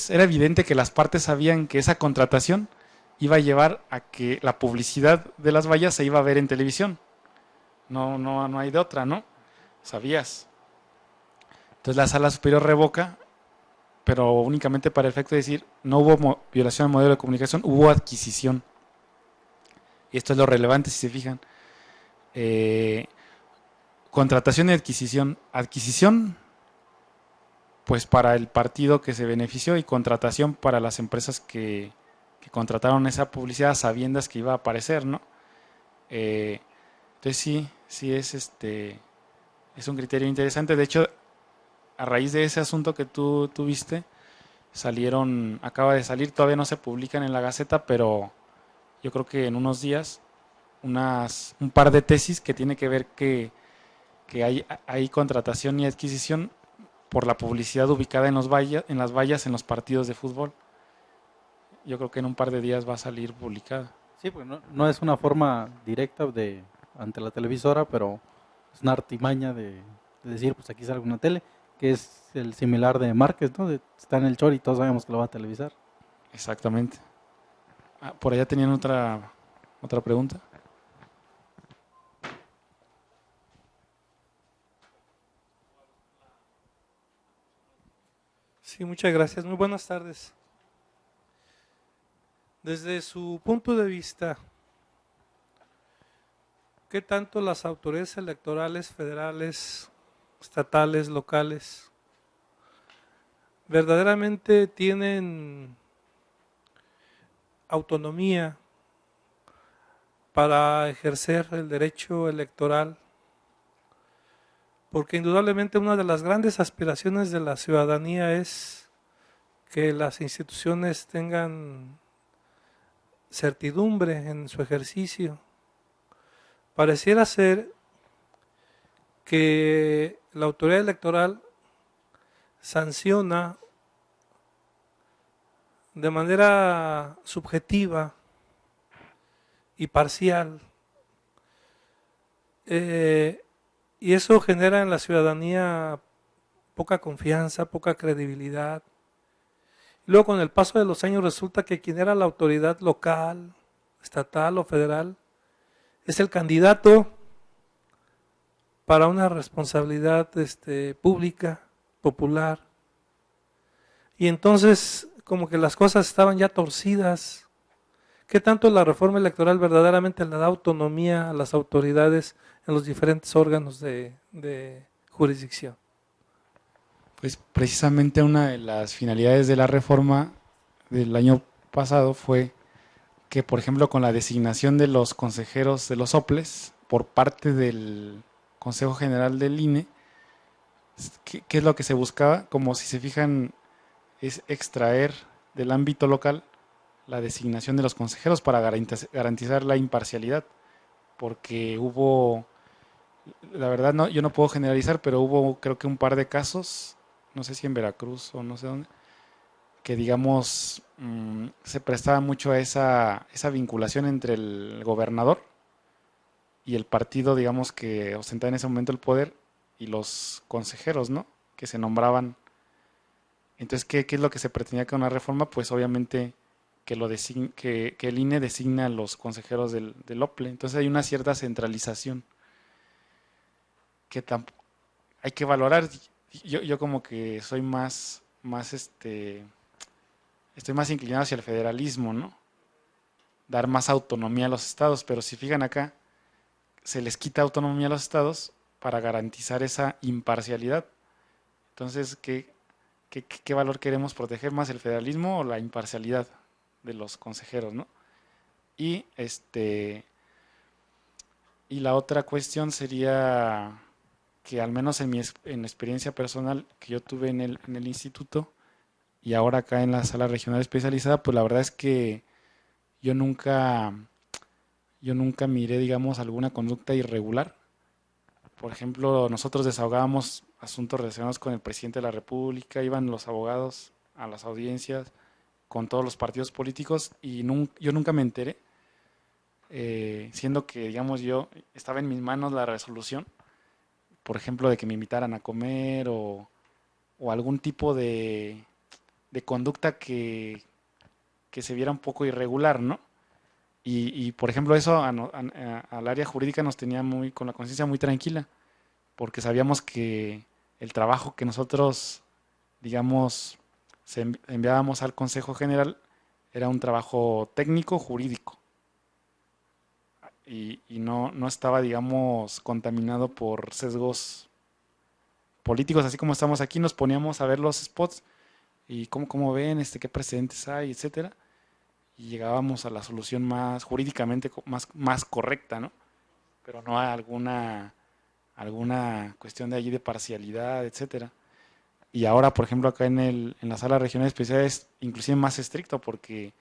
era evidente que las partes sabían que esa contratación iba a llevar a que la publicidad de las vallas se iba a ver en televisión. No hay de otra, ¿no? Sabías. Entonces la sala superior revoca, pero únicamente para el efecto de decir, no hubo violación al modelo de comunicación, hubo adquisición. Y esto es lo relevante si se fijan. Contratación y adquisición. Adquisición, pues para el partido que se benefició, y contratación para las empresas que contrataron esa publicidad a sabiendas que iba a aparecer, ¿no? Entonces sí es un criterio interesante. De hecho, a raíz de ese asunto que tú viste, acaba de salir, todavía no se publican en la Gaceta, pero yo creo que en unos días, un par de tesis que tiene que ver que hay contratación y adquisición por la publicidad ubicada en las vallas en los partidos de fútbol. Yo creo que en un par de días va a salir publicada. Sí, pues no es una forma directa ante la televisora, pero es una artimaña de decir, pues aquí sale una tele, que es el similar de Márquez, ¿no? Está en el short y todos sabemos que lo va a televisar. Exactamente. Por allá tenían otra pregunta. Sí, muchas gracias. Muy buenas tardes. Desde su punto de vista, ¿qué tanto las autoridades electorales federales, estatales, locales, verdaderamente tienen autonomía para ejercer el derecho electoral? Porque indudablemente una de las grandes aspiraciones de la ciudadanía es que las instituciones tengan certidumbre en su ejercicio. pareciera ser que la autoridad electoral sanciona de manera subjetiva y parcial, y eso genera en la ciudadanía poca confianza, poca credibilidad. Luego, con el paso de los años, resulta que quien era la autoridad local, estatal o federal es el candidato para una responsabilidad pública, popular. Y entonces, como que las cosas estaban ya torcidas. ¿Qué tanto la reforma electoral verdaderamente le da autonomía a las autoridades en los diferentes órganos de jurisdicción? Pues precisamente una de las finalidades de la reforma del año pasado fue que, por ejemplo, con la designación de los consejeros de los OPLES por parte del Consejo General del INE, ¿qué es lo que se buscaba? Como si se fijan, es extraer del ámbito local la designación de los consejeros para garantizar la imparcialidad, porque hubo, la verdad no, yo no puedo generalizar, pero hubo creo que un par de casos, no sé si en Veracruz o no sé dónde, que digamos se prestaba mucho a esa vinculación entre el gobernador y el partido, digamos, que ostentaba en ese momento el poder, y los consejeros, ¿no?, que se nombraban. Entonces, ¿qué es lo que se pretendía con la reforma? Pues obviamente que el INE designa a los consejeros del OPLE. Entonces hay una cierta centralización que hay que valorar. Yo como que soy estoy más inclinado hacia el federalismo, ¿no? Dar más autonomía a los estados, pero si fijan acá, se les quita autonomía a los estados para garantizar esa imparcialidad. Entonces, ¿qué valor queremos proteger más, el federalismo o la imparcialidad de los consejeros, ¿no? Y la otra cuestión sería que, al menos en experiencia personal que yo tuve en el instituto y ahora acá en la sala regional especializada, pues la verdad es que yo nunca miré, digamos, alguna conducta irregular. Por ejemplo, nosotros desahogábamos asuntos relacionados con el presidente de la República, iban los abogados a las audiencias con todos los partidos políticos, y yo nunca me enteré, siendo que, digamos, yo estaba en mis manos la resolución, por ejemplo, de que me invitaran a comer o algún tipo de conducta que se viera un poco irregular, ¿no? Y por ejemplo, eso al área jurídica nos tenía con la conciencia muy tranquila, porque sabíamos que el trabajo que nosotros, digamos, enviábamos al Consejo General era un trabajo técnico jurídico, y no estaba, digamos, contaminado por sesgos políticos. Así como estamos aquí, nos poníamos a ver los spots y cómo ven, qué precedentes hay, etcétera, y llegábamos a la solución más jurídicamente más correcta, ¿no? Pero no a alguna cuestión de allí de parcialidad, etcétera. Y ahora, por ejemplo, acá en la sala regional especial es inclusive más estricto, porque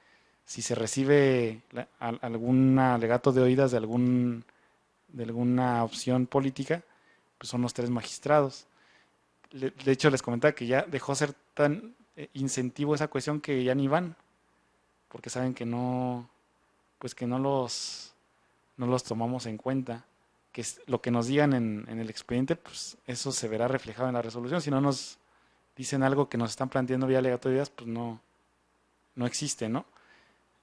si se recibe algún alegato de oídas de alguna opción política, pues son los 3 magistrados. De hecho, les comentaba que ya dejó ser tan incentivo esa cuestión que ya ni van, porque saben que no los tomamos en cuenta, que lo que nos digan en el expediente, pues eso se verá reflejado en la resolución. Si no nos dicen algo que nos están planteando vía alegatoriedad, pues no existe, ¿no?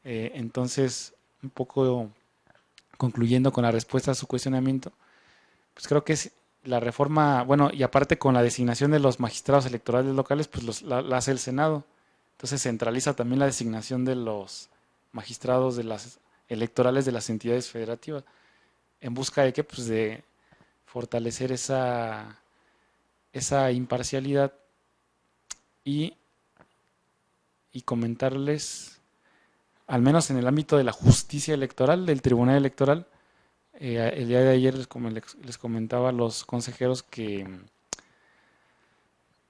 Entonces, un poco concluyendo con la respuesta a su cuestionamiento, pues creo que es la reforma, bueno, y aparte con la designación de los magistrados electorales locales, pues la hace el Senado. Entonces centraliza también la designación de los magistrados de las electorales de las entidades federativas. ¿En busca de qué? Pues de fortalecer esa imparcialidad y comentarles, al menos en el ámbito de la justicia electoral, del Tribunal Electoral. El día de ayer les comentaba a los consejeros que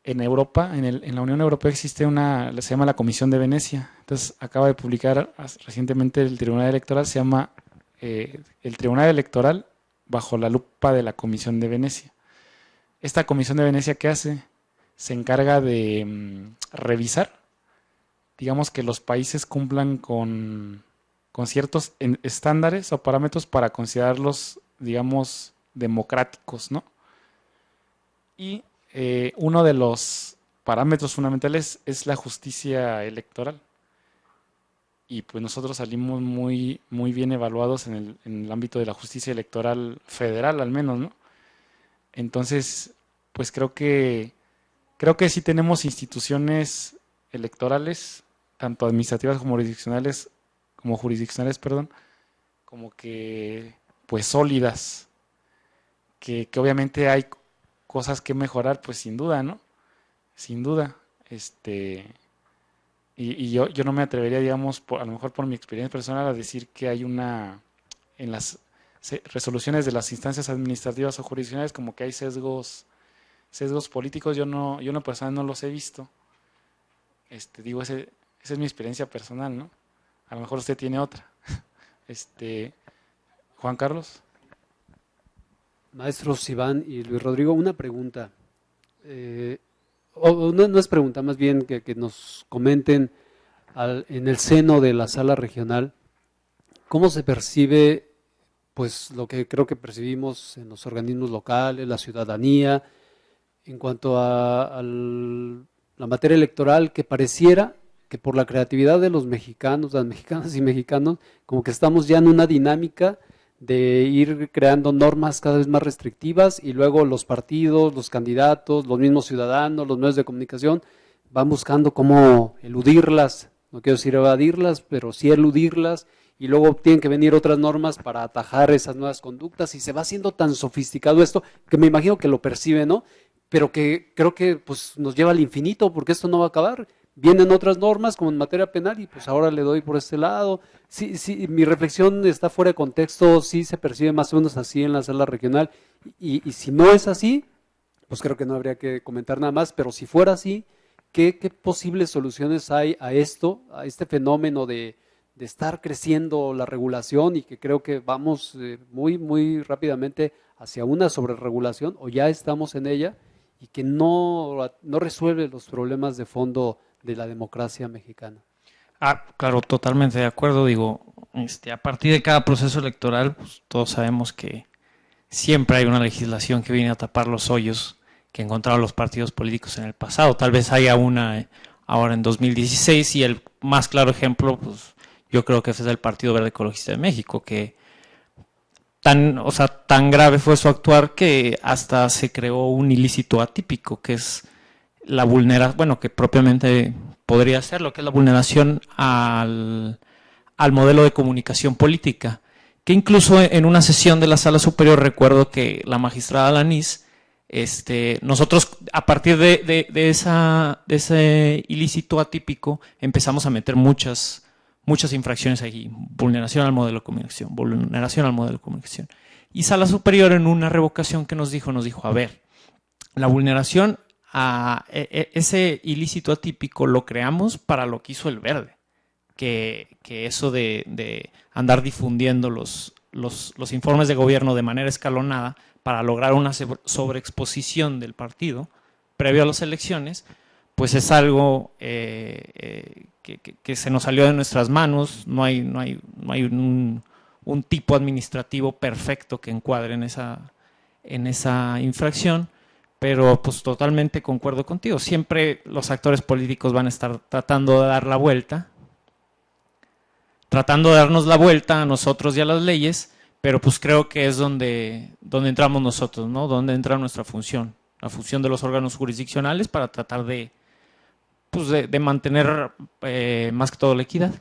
en Europa, en la Unión Europea existe se llama la Comisión de Venecia. Entonces acaba de publicar recientemente el Tribunal Electoral, se llama el Tribunal Electoral bajo la lupa de la Comisión de Venecia. Esta Comisión de Venecia, ¿qué hace? Se encarga de revisar, digamos, que los países cumplan con ciertos estándares o parámetros para considerarlos, digamos, democráticos, ¿no? Y uno de los parámetros fundamentales es la justicia electoral. Y pues nosotros salimos muy, muy bien evaluados en el ámbito de la justicia electoral federal, al menos, ¿no? Entonces, pues creo que sí tenemos instituciones electorales, tanto administrativas como jurisdiccionales, como que pues sólidas, que obviamente hay cosas que mejorar, pues sin duda, ¿no? Sin duda. Y yo no me atrevería, digamos, a lo mejor por mi experiencia personal, a decir que hay en las resoluciones de las instancias administrativas o jurisdiccionales, como que hay sesgos políticos. Yo personal no los he visto. Digo, esa es mi experiencia personal, ¿no? A lo mejor usted tiene otra. Juan Carlos. Maestros Iván y Luis Rodrigo, una pregunta. No es pregunta, más bien que nos comenten en el seno de la sala regional, ¿cómo se percibe pues lo que creo que percibimos en los organismos locales, la ciudadanía, en cuanto a la materia electoral, que pareciera que por la creatividad de los mexicanos, las mexicanas y mexicanos, como que estamos ya en una dinámica de ir creando normas cada vez más restrictivas y luego los partidos, los candidatos, los mismos ciudadanos, los medios de comunicación van buscando cómo eludirlas, no quiero decir evadirlas, pero sí eludirlas, y luego tienen que venir otras normas para atajar esas nuevas conductas y se va haciendo tan sofisticado esto que me imagino que lo percibe, ¿no? Pero que creo que pues nos lleva al infinito porque esto no va a acabar. Vienen otras normas como en materia penal y pues ahora le doy por este lado. Sí, mi reflexión está fuera de contexto, sí se percibe más o menos así en la sala regional y si no es así, pues creo que no habría que comentar nada más, pero si fuera así, ¿qué posibles soluciones hay a esto, a este fenómeno de estar creciendo la regulación y que creo que vamos muy, muy rápidamente hacia una sobreregulación o ya estamos en ella y que no resuelve los problemas de fondo de la democracia mexicana? Claro, totalmente de acuerdo. Digo, a partir de cada proceso electoral, pues, todos sabemos que siempre hay una legislación que viene a tapar los hoyos que encontraron los partidos políticos en el pasado. Tal vez haya una ahora en 2016 y el más claro ejemplo, pues yo creo que es el Partido Verde Ecologista de México, que tan grave fue su actuar que hasta se creó un ilícito atípico, que es la que propiamente podría ser lo que es la vulneración al modelo de comunicación política, que incluso en una sesión de la Sala Superior recuerdo que la magistrada Lanís, nosotros a partir de ese ilícito atípico empezamos a meter muchas infracciones ahí, vulneración al modelo de comunicación. Y Sala Superior en una revocación que nos dijo, a ver, la vulneración a ese ilícito atípico lo creamos para lo que hizo el Verde, que eso de andar difundiendo los informes de gobierno de manera escalonada para lograr una sobreexposición del partido previo a las elecciones, pues es algo que se nos salió de nuestras manos. No hay un tipo administrativo perfecto que encuadre en esa infracción, pero pues totalmente concuerdo contigo. Siempre los actores políticos van a estar tratando de dar la vuelta, tratando de darnos la vuelta a nosotros y a las leyes, pero pues creo que es donde entramos nosotros, ¿no? Donde entra nuestra función, la función de los órganos jurisdiccionales para tratar de mantener más que todo la equidad.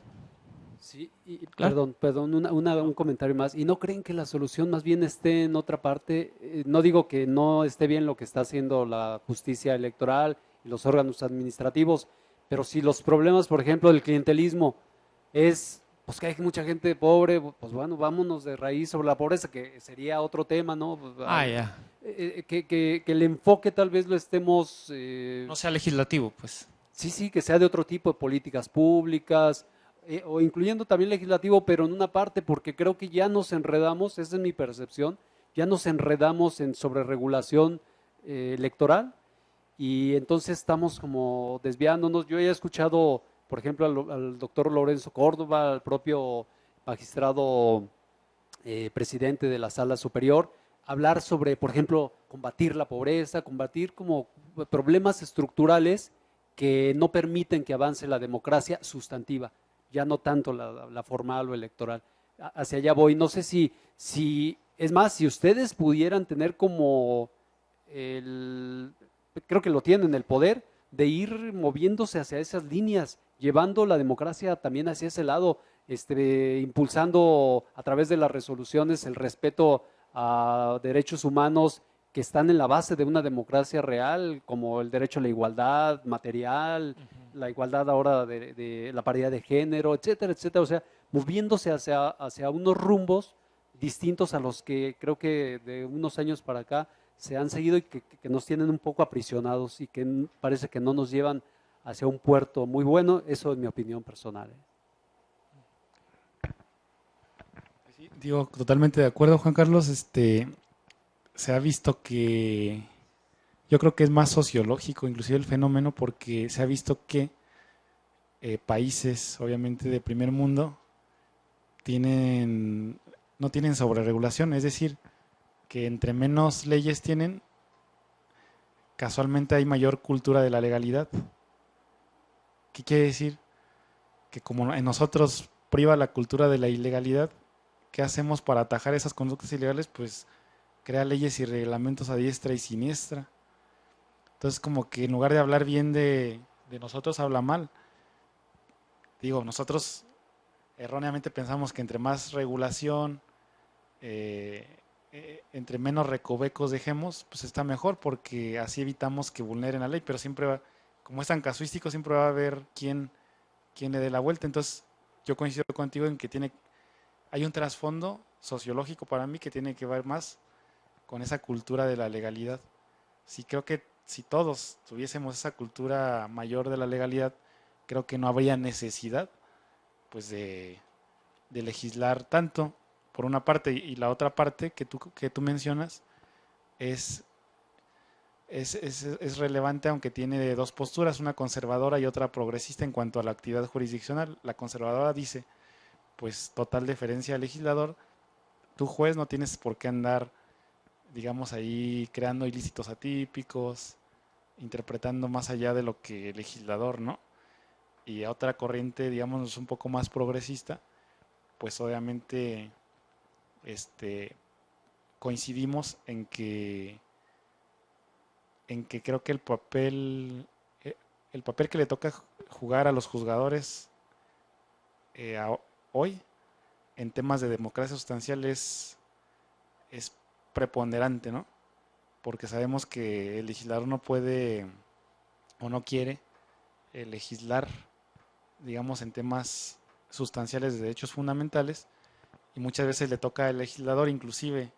Sí, Claro. Perdón, un comentario más. ¿Y no creen que la solución más bien esté en otra parte? No digo que no esté bien lo que está haciendo la justicia electoral y los órganos administrativos, pero si los problemas, por ejemplo, del clientelismo es pues que hay mucha gente pobre, pues bueno, vámonos de raíz sobre la pobreza, que sería otro tema, ¿no? Pues, Ya. Que el enfoque tal vez lo estemos... no sea legislativo, pues. Sí, que sea de otro tipo de políticas públicas, o incluyendo también legislativo, pero en una parte, porque creo que ya nos enredamos, esa es mi percepción, ya nos enredamos en sobreregulación electoral y entonces estamos como desviándonos. Yo he escuchado, por ejemplo, al doctor Lorenzo Córdoba, al propio magistrado presidente de la Sala Superior, hablar sobre, por ejemplo, combatir la pobreza, combatir como problemas estructurales que no permiten que avance la democracia sustantiva, ya no tanto la formal o electoral. Hacia allá voy. No sé si es más, si ustedes pudieran tener como creo que lo tienen, el poder de ir moviéndose hacia esas líneas, llevando la democracia también hacia ese lado, impulsando a través de las resoluciones el respeto a derechos humanos que están en la base de una democracia real, como el derecho a la igualdad material, la igualdad ahora de la paridad de género, etcétera, etcétera. O sea, moviéndose hacia unos rumbos distintos a los que creo que de unos años para acá se han seguido y que nos tienen un poco aprisionados y que parece que no nos llevan hacia un puerto muy bueno. Eso es mi opinión personal. Sí, digo, totalmente de acuerdo, Juan Carlos. Se ha visto que, yo creo que es más sociológico inclusive el fenómeno, porque se ha visto que países, obviamente de primer mundo, no tienen sobreregulación, es decir, que entre menos leyes tienen, casualmente hay mayor cultura de la legalidad. ¿Qué quiere decir? Que como en nosotros priva la cultura de la ilegalidad, ¿qué hacemos para atajar esas conductas ilegales? Pues crea leyes y reglamentos a diestra y siniestra. Entonces, como que en lugar de hablar bien de nosotros, habla mal. Digo, nosotros erróneamente pensamos que entre más regulación, entre menos recovecos dejemos, pues está mejor, porque así evitamos que vulneren la ley, pero siempre como es tan casuístico, siempre va a haber quien le dé la vuelta. Entonces, yo coincido contigo en que hay un trasfondo sociológico para mí que tiene que ver más con esa cultura de la legalidad. Sí, creo que si todos tuviésemos esa cultura mayor de la legalidad, creo que no habría necesidad pues de legislar tanto, por una parte, y la otra parte que tú mencionas es relevante, aunque tiene dos posturas, una conservadora y otra progresista en cuanto a la actividad jurisdiccional. La conservadora dice, pues total deferencia al legislador, tú juez no tienes por qué andar, digamos, ahí creando ilícitos atípicos, interpretando más allá de lo que el legislador, ¿no? Y a otra corriente, digamos, un poco más progresista, pues obviamente coincidimos en que creo que el papel que le toca jugar a los juzgadores hoy en temas de democracia sustancial es preponderante, ¿no? Porque sabemos que el legislador no puede o no quiere legislar, digamos, en temas sustanciales de derechos fundamentales, y muchas veces le toca al legislador. Inclusive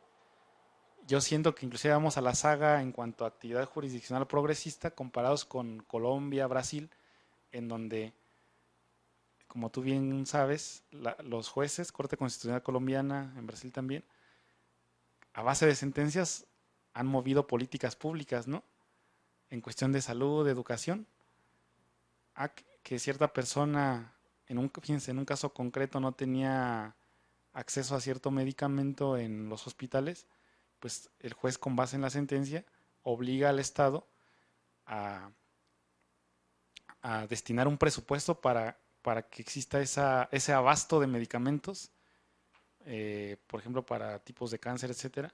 yo siento que inclusive vamos a la saga en cuanto a actividad jurisdiccional progresista comparados con Colombia, Brasil, en donde, como tú bien sabes, los jueces, Corte Constitucional Colombiana, en Brasil también, a base de sentencias han movido políticas públicas, ¿no? En cuestión de salud, de educación, a que cierta persona, fíjense, en un caso concreto no tenía acceso a cierto medicamento en los hospitales, pues el juez, con base en la sentencia, obliga al Estado a destinar un presupuesto para que exista ese abasto de medicamentos, por ejemplo, para tipos de cáncer, etcétera,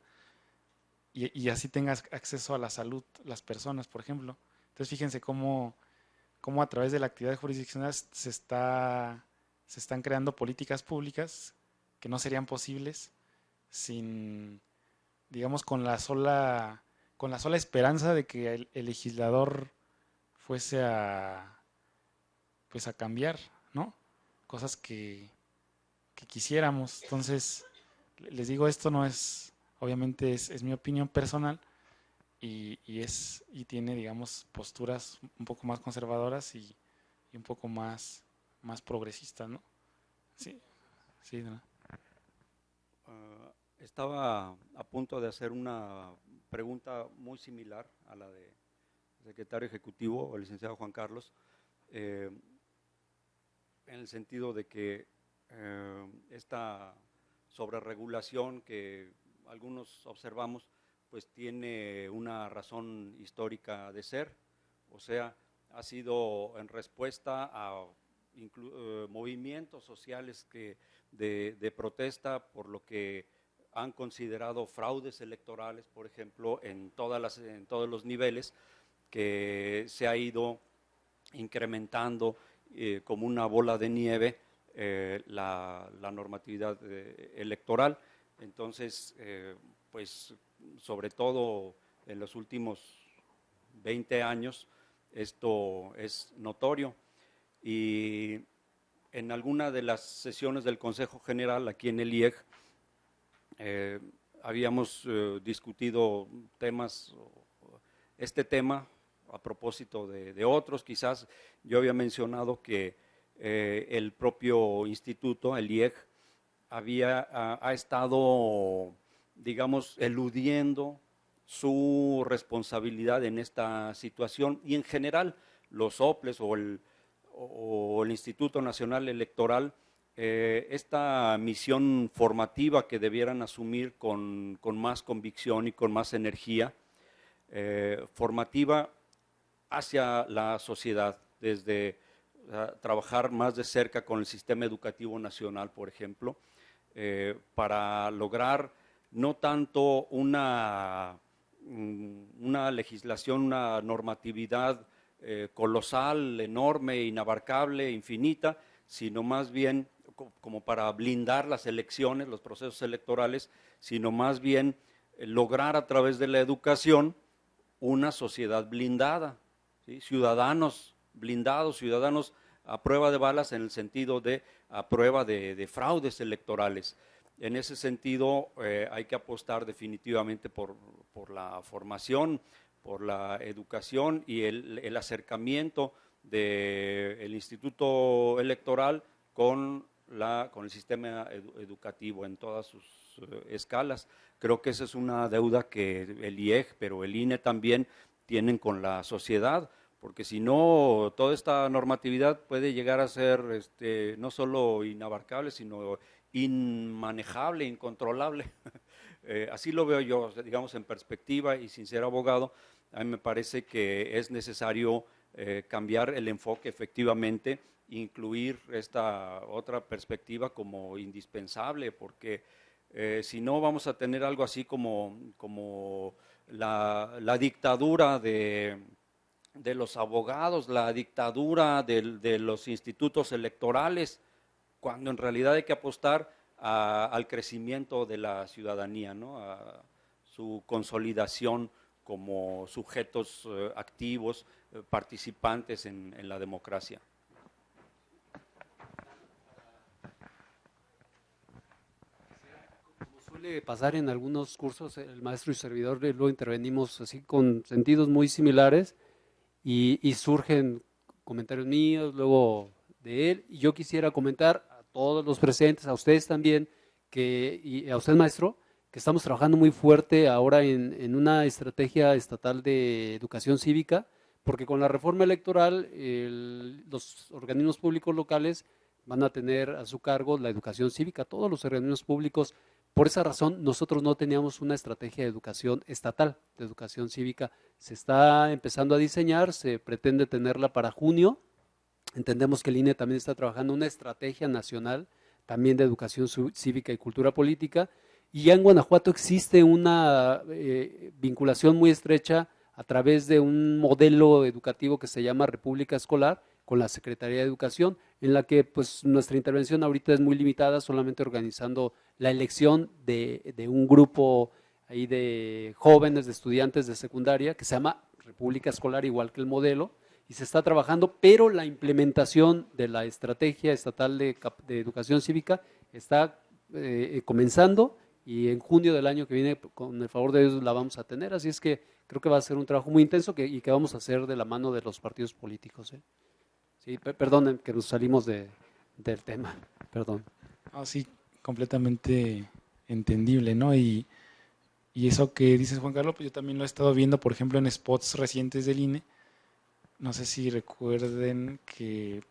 y así tengas acceso a la salud las personas, por ejemplo. Entonces, fíjense cómo a través de la actividad jurisdiccional se están creando políticas públicas que no serían posibles sin, digamos, con la sola esperanza de que el legislador fuese a cambiar, ¿no? Cosas que quisiéramos. Entonces, les digo, esto no es, obviamente es mi opinión personal, y tiene, digamos, posturas un poco más conservadoras y un poco más progresistas, ¿no? Sí, ¿no? Estaba a punto de hacer una pregunta muy similar a la del secretario ejecutivo, el licenciado Juan Carlos, en el sentido de que esta sobreregulación que algunos observamos, pues tiene una razón histórica de ser, o sea, ha sido en respuesta a movimientos sociales de protesta por lo que han considerado fraudes electorales, por ejemplo, en todos los niveles, que se ha ido incrementando como una bola de nieve la normatividad electoral. Entonces, pues sobre todo en los últimos 20 años, esto es notorio. Y en alguna de las sesiones del Consejo General aquí en el IEG, habíamos discutido este tema a propósito de otros. Quizás yo había mencionado que el propio instituto, el IEG, ha estado, digamos, eludiendo su responsabilidad en esta situación, y en general los OPLES o el Instituto Nacional Electoral, esta misión formativa que debieran asumir con más convicción y con más energía, formativa hacia la sociedad, desde trabajar más de cerca con el sistema educativo nacional, por ejemplo, para lograr no tanto una legislación, una normatividad colosal, enorme, inabarcable, infinita, sino más bien como para blindar las elecciones, los procesos electorales, sino más bien lograr a través de la educación una sociedad blindada, ¿sí? Ciudadanos blindados, ciudadanos a prueba de balas, en el sentido de a prueba de fraudes electorales. En ese sentido, hay que apostar definitivamente por la formación, por la educación y el acercamiento del Instituto Electoral con el sistema educativo en todas sus escalas. Creo que esa es una deuda que el IEG, pero el INE también tienen con la sociedad, porque si no, toda esta normatividad puede llegar a ser no solo inabarcable, sino inmanejable, incontrolable. Así lo veo yo, digamos, en perspectiva, y sin ser abogado, a mí me parece que es necesario cambiar el enfoque, efectivamente, incluir esta otra perspectiva como indispensable, porque si no vamos a tener algo así como la dictadura de los abogados, la dictadura de los institutos electorales, cuando en realidad hay que apostar al crecimiento de la ciudadanía, ¿no? A su consolidación como sujetos activos, participantes en la democracia. Como suele pasar en algunos cursos, el maestro y servidor luego intervenimos así con sentidos muy similares y surgen comentarios míos, luego de él, y yo quisiera comentar a todos los presentes, a ustedes también, y a usted, maestro, que estamos trabajando muy fuerte ahora en una estrategia estatal de educación cívica, porque con la reforma electoral los organismos públicos locales van a tener a su cargo la educación cívica, todos los organismos públicos. Por esa razón, nosotros no teníamos una estrategia de educación estatal, de educación cívica. Se está empezando a diseñar, se pretende tenerla para junio. Entendemos que el INE también está trabajando una estrategia nacional, también de educación cívica y cultura política. Y ya en Guanajuato existe una vinculación muy estrecha a través de un modelo educativo que se llama República Escolar, con la Secretaría de Educación, en la que pues nuestra intervención ahorita es muy limitada, solamente organizando la elección de un grupo ahí de jóvenes, de estudiantes de secundaria, que se llama República Escolar, igual que el modelo, y se está trabajando, pero la implementación de la estrategia estatal de educación cívica está comenzando, y en junio del año que viene, con el favor de Dios, la vamos a tener. Así es que creo que va a ser un trabajo muy intenso y que vamos a hacer de la mano de los partidos políticos. Sí, perdonen que nos salimos del tema, perdón. Sí, completamente entendible, ¿no? Y eso que dices, Juan Carlos, pues yo también lo he estado viendo, por ejemplo, en spots recientes del INE. No sé si recuerden que,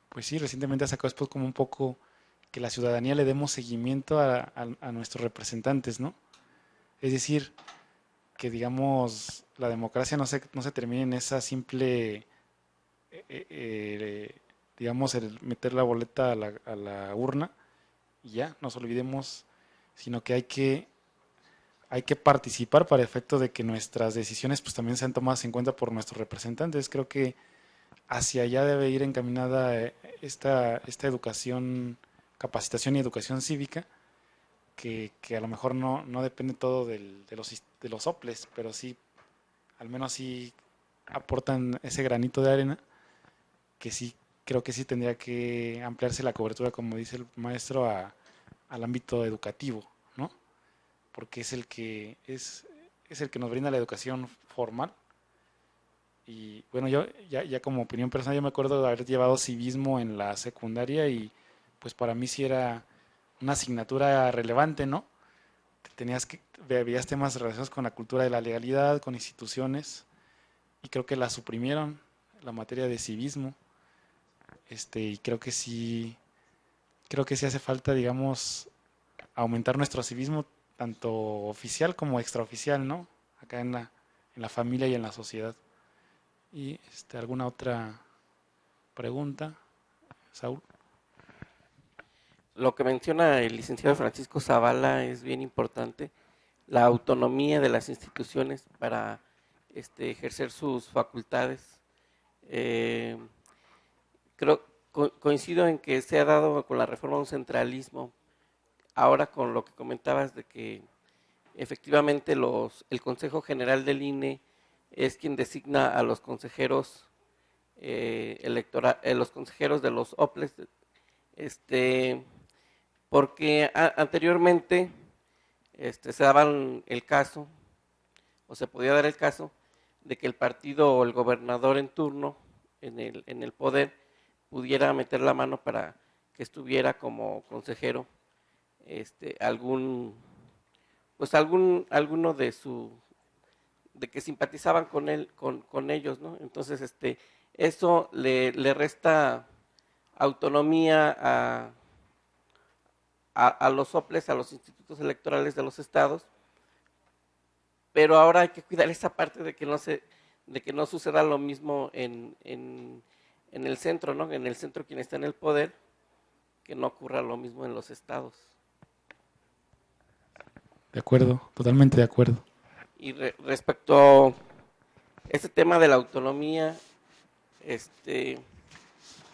pues sí, recientemente ha sacado spots como un poco que la ciudadanía le demos seguimiento a nuestros representantes, ¿no? Es decir, que digamos, la democracia no se termine en esa simple, digamos, el meter la boleta a la urna y ya, nos olvidemos, sino que hay que participar para efecto de que nuestras decisiones pues también sean tomadas en cuenta por nuestros representantes. Creo que hacia allá debe ir encaminada esta educación, capacitación y educación cívica, que a lo mejor no depende todo de los soples, pero sí, al menos sí aportan ese granito de arena, que sí, creo que sí tendría que ampliarse la cobertura, como dice el maestro, al ámbito educativo, ¿no? Porque es el que nos brinda la educación formal. Y bueno, yo ya como opinión personal, yo me acuerdo de haber llevado civismo en la secundaria y pues para mí sí era una asignatura relevante, ¿no? Veías temas relacionados con la cultura de la legalidad, con instituciones, y creo que la suprimieron, la materia de civismo, y creo que sí hace falta, digamos, aumentar nuestro civismo, tanto oficial como extraoficial, ¿no? Acá en la familia y en la sociedad. Y ¿alguna otra pregunta, Saúl? Lo que menciona el licenciado Francisco Zavala es bien importante, la autonomía de las instituciones para ejercer sus facultades. Coincido en que se ha dado con la reforma un centralismo. Ahora con lo que comentabas de que efectivamente el Consejo General del INE es quien designa a los consejeros los consejeros de los OPLES, porque anteriormente se daban el caso, o se podía dar el caso, de que el partido o el gobernador en turno en el poder pudiera meter la mano para que estuviera como consejero alguno de que simpatizaban con él, con ellos, ¿no? Entonces eso le resta autonomía a los OPLES, a los institutos electorales de los estados, pero ahora hay que cuidar esa parte de que no suceda lo mismo en el centro, ¿no? En el centro quien está en el poder, que no ocurra lo mismo en los estados. De acuerdo, totalmente de acuerdo. Y respecto a este tema de la autonomía,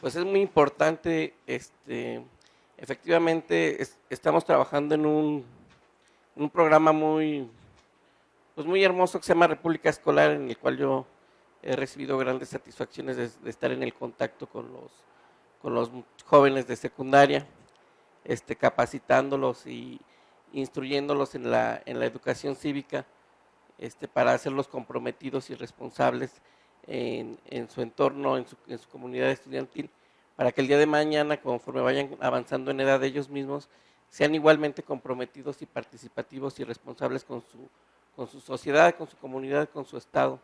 pues es muy importante, efectivamente estamos trabajando en un programa muy hermoso que se llama República Escolar, en el cual yo he recibido grandes satisfacciones de estar en el contacto con los jóvenes de secundaria, capacitándolos y instruyéndolos en la educación cívica, para hacerlos comprometidos y responsables en su entorno, en su comunidad estudiantil, para que el día de mañana, conforme vayan avanzando en edad ellos mismos, sean igualmente comprometidos y participativos y responsables con su sociedad, con su comunidad, con su estado.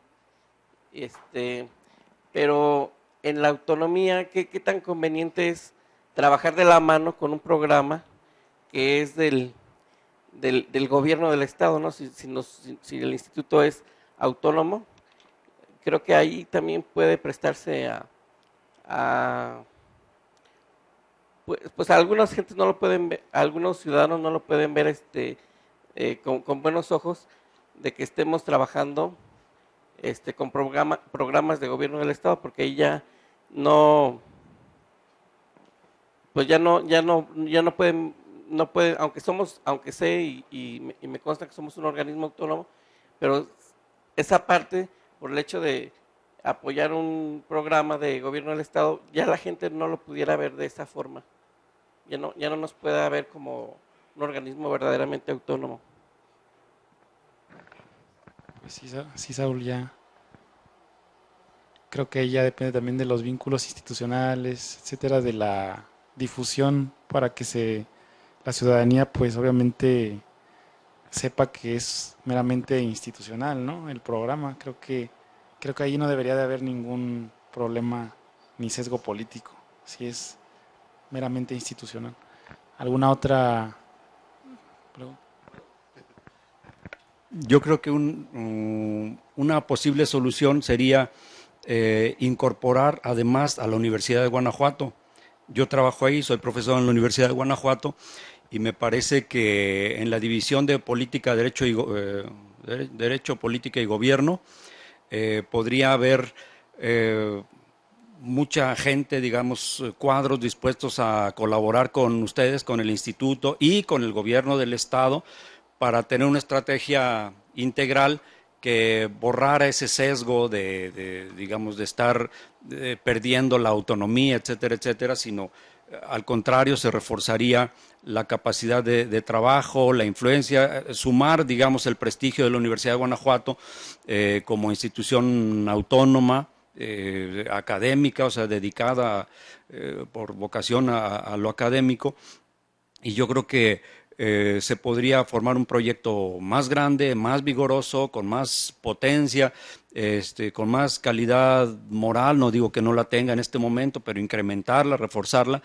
Pero en la autonomía, ¿qué tan conveniente es trabajar de la mano con un programa que es del gobierno del estado, ¿no? Si el instituto es autónomo, creo que ahí también puede prestarse pues algunas gentes no lo pueden ver, algunos ciudadanos no lo pueden ver con buenos ojos, de que estemos trabajando con programas de gobierno del estado, porque ahí ya no pueden, aunque sé y me consta que somos un organismo autónomo, pero esa parte, por el hecho de apoyar un programa de gobierno del estado, ya la gente no lo pudiera ver de esa forma, ya no nos pueda ver como un organismo verdaderamente autónomo. Pues sí, Saúl, ya creo que ya depende también de los vínculos institucionales, etcétera, de la difusión para que la ciudadanía, pues obviamente sepa que es meramente institucional, ¿no? El programa, creo que ahí no debería de haber ningún problema ni sesgo político, si es meramente institucional. ¿Alguna otra pregunta? Yo creo que una posible solución sería incorporar además a la Universidad de Guanajuato. Yo trabajo ahí, soy profesor en la Universidad de Guanajuato y me parece que en la división de política, derecho, política y gobierno podría haber mucha gente, digamos, cuadros dispuestos a colaborar con ustedes, con el instituto y con el gobierno del estado para tener una estrategia integral que borrara ese sesgo digamos, de estar perdiendo la autonomía, etcétera, etcétera, sino al contrario se reforzaría la capacidad de trabajo, la influencia, sumar, digamos, el prestigio de la Universidad de Guanajuato como institución autónoma, académica, o sea, dedicada por vocación a lo académico, y yo creo que se podría formar un proyecto más grande, más vigoroso, con más potencia, con más calidad moral, no digo que no la tenga en este momento, pero incrementarla, reforzarla.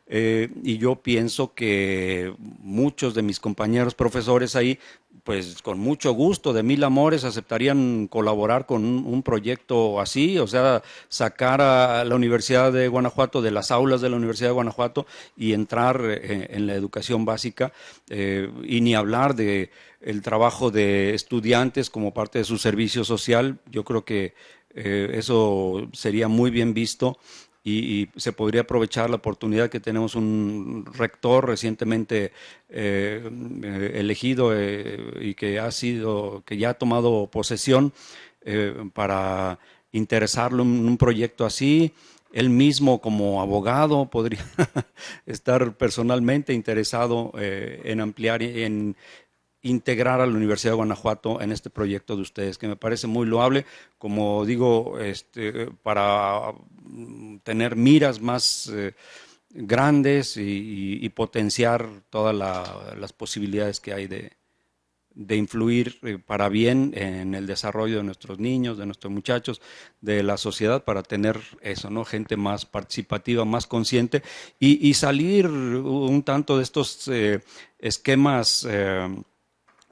Y yo pienso que muchos de mis compañeros profesores ahí, pues con mucho gusto, de mil amores, aceptarían colaborar con un proyecto así, o sea, sacar a la Universidad de Guanajuato de las aulas de la Universidad de Guanajuato y entrar en la educación básica, y ni hablar de el trabajo de estudiantes como parte de su servicio social. Yo creo que eso sería muy bien visto. Y se podría aprovechar la oportunidad que tenemos un rector recientemente elegido y que ya ha tomado posesión para interesarlo en un proyecto así. Él mismo como abogado podría estar personalmente interesado en ampliar, en integrar a la Universidad de Guanajuato en este proyecto de ustedes, que me parece muy loable, como digo, para tener miras más grandes y potenciar todas las posibilidades que hay de influir para bien en el desarrollo de nuestros niños, de nuestros muchachos, de la sociedad, para tener eso, ¿no? Gente más participativa, más consciente y salir un tanto de estos esquemas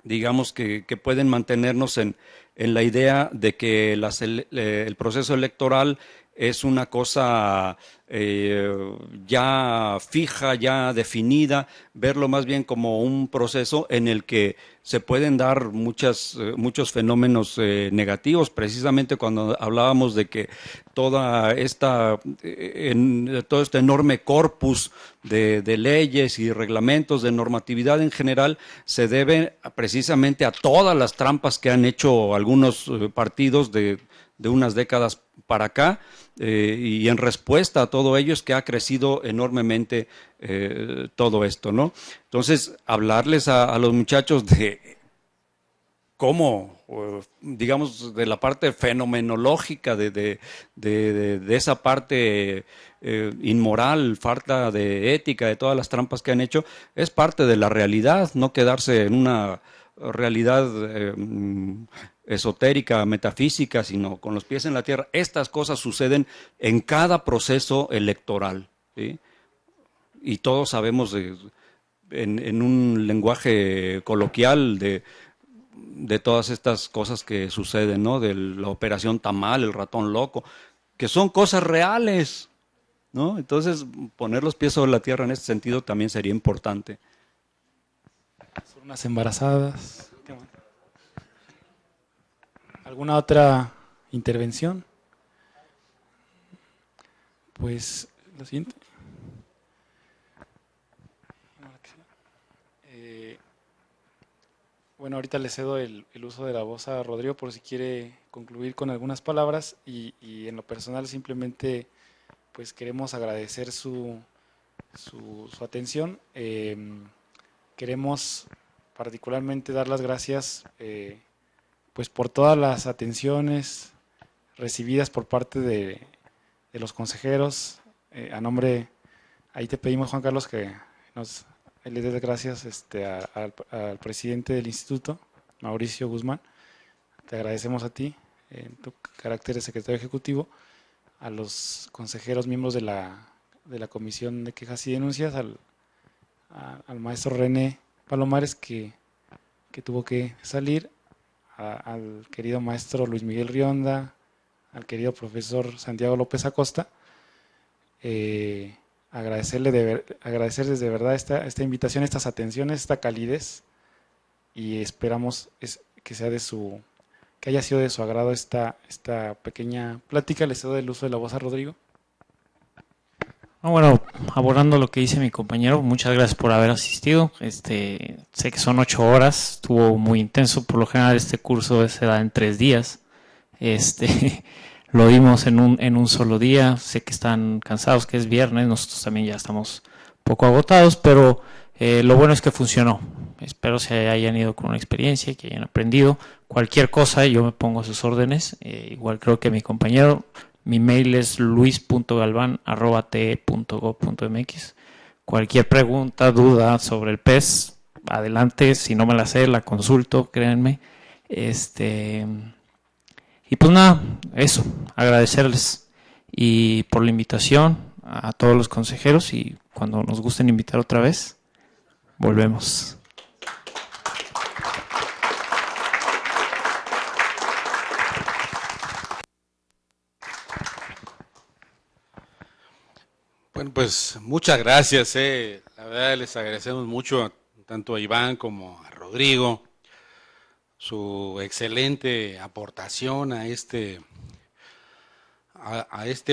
digamos que pueden mantenernos en la idea de que el proceso electoral es una cosa ya fija, ya definida, verlo más bien como un proceso en el que se pueden dar muchos fenómenos negativos. Precisamente cuando hablábamos de que todo este enorme corpus de leyes y reglamentos, de normatividad en general, se debe precisamente a todas las trampas que han hecho algunos partidos de unas décadas para acá, y en respuesta a todo ello es que ha crecido enormemente todo esto, ¿no? Entonces, hablarles a los muchachos de cómo, digamos, de la parte fenomenológica, de esa parte inmoral, falta de ética, de todas las trampas que han hecho, es parte de la realidad, no quedarse en una realidad esotérica, metafísica, sino con los pies en la tierra. Estas cosas suceden en cada proceso electoral, ¿sí? Y todos sabemos en un lenguaje coloquial de todas estas cosas que suceden, ¿no? De la operación Tamal, el ratón loco, que son cosas reales, ¿no? Entonces, poner los pies sobre la tierra en este sentido también sería importante. Son unas embarazadas. ¿Alguna otra intervención? Pues lo siguiente. Bueno, ahorita le cedo el uso de la voz a Rodrigo por si quiere concluir con algunas palabras y en lo personal simplemente pues queremos agradecer su atención. Queremos particularmente dar las gracias pues por todas las atenciones recibidas por parte de los consejeros. A nombre, ahí te pedimos, Juan Carlos, que nos le doy las gracias al presidente del instituto, Mauricio Guzmán. Te agradecemos a ti, en tu carácter de secretario ejecutivo, a los consejeros miembros de la Comisión de Quejas y Denuncias, al maestro René Palomares, que tuvo que salir, al querido maestro Luis Miguel Rionda, al querido profesor Santiago López Acosta. Agradecerles de verdad esta invitación, estas atenciones, esta calidez, y esperamos que haya sido de su agrado esta pequeña plática. Les cedo el uso de la voz a Rodrigo. Bueno, abordando lo que dice mi compañero, muchas gracias por haber asistido. Sé que son 8 horas, estuvo muy intenso. Por lo general este curso se da en 3 días. Lo dimos en un solo día. Sé que están cansados, que es viernes, nosotros también ya estamos un poco agotados, pero lo bueno es que funcionó. Espero se hayan ido con una experiencia, que hayan aprendido. Cualquier cosa, yo me pongo a sus órdenes. Igual creo que mi compañero. Mi mail es luis.galvan@te.gov.mx. Cualquier pregunta, duda sobre el PES, adelante. Si no me la sé, la consulto, créanme. Y pues nada, eso, agradecerles y por la invitación a todos los consejeros, y cuando nos gusten invitar otra vez, volvemos. Bueno, pues muchas gracias. La verdad les agradecemos mucho tanto a Iván como a Rodrigo su excelente aportación a este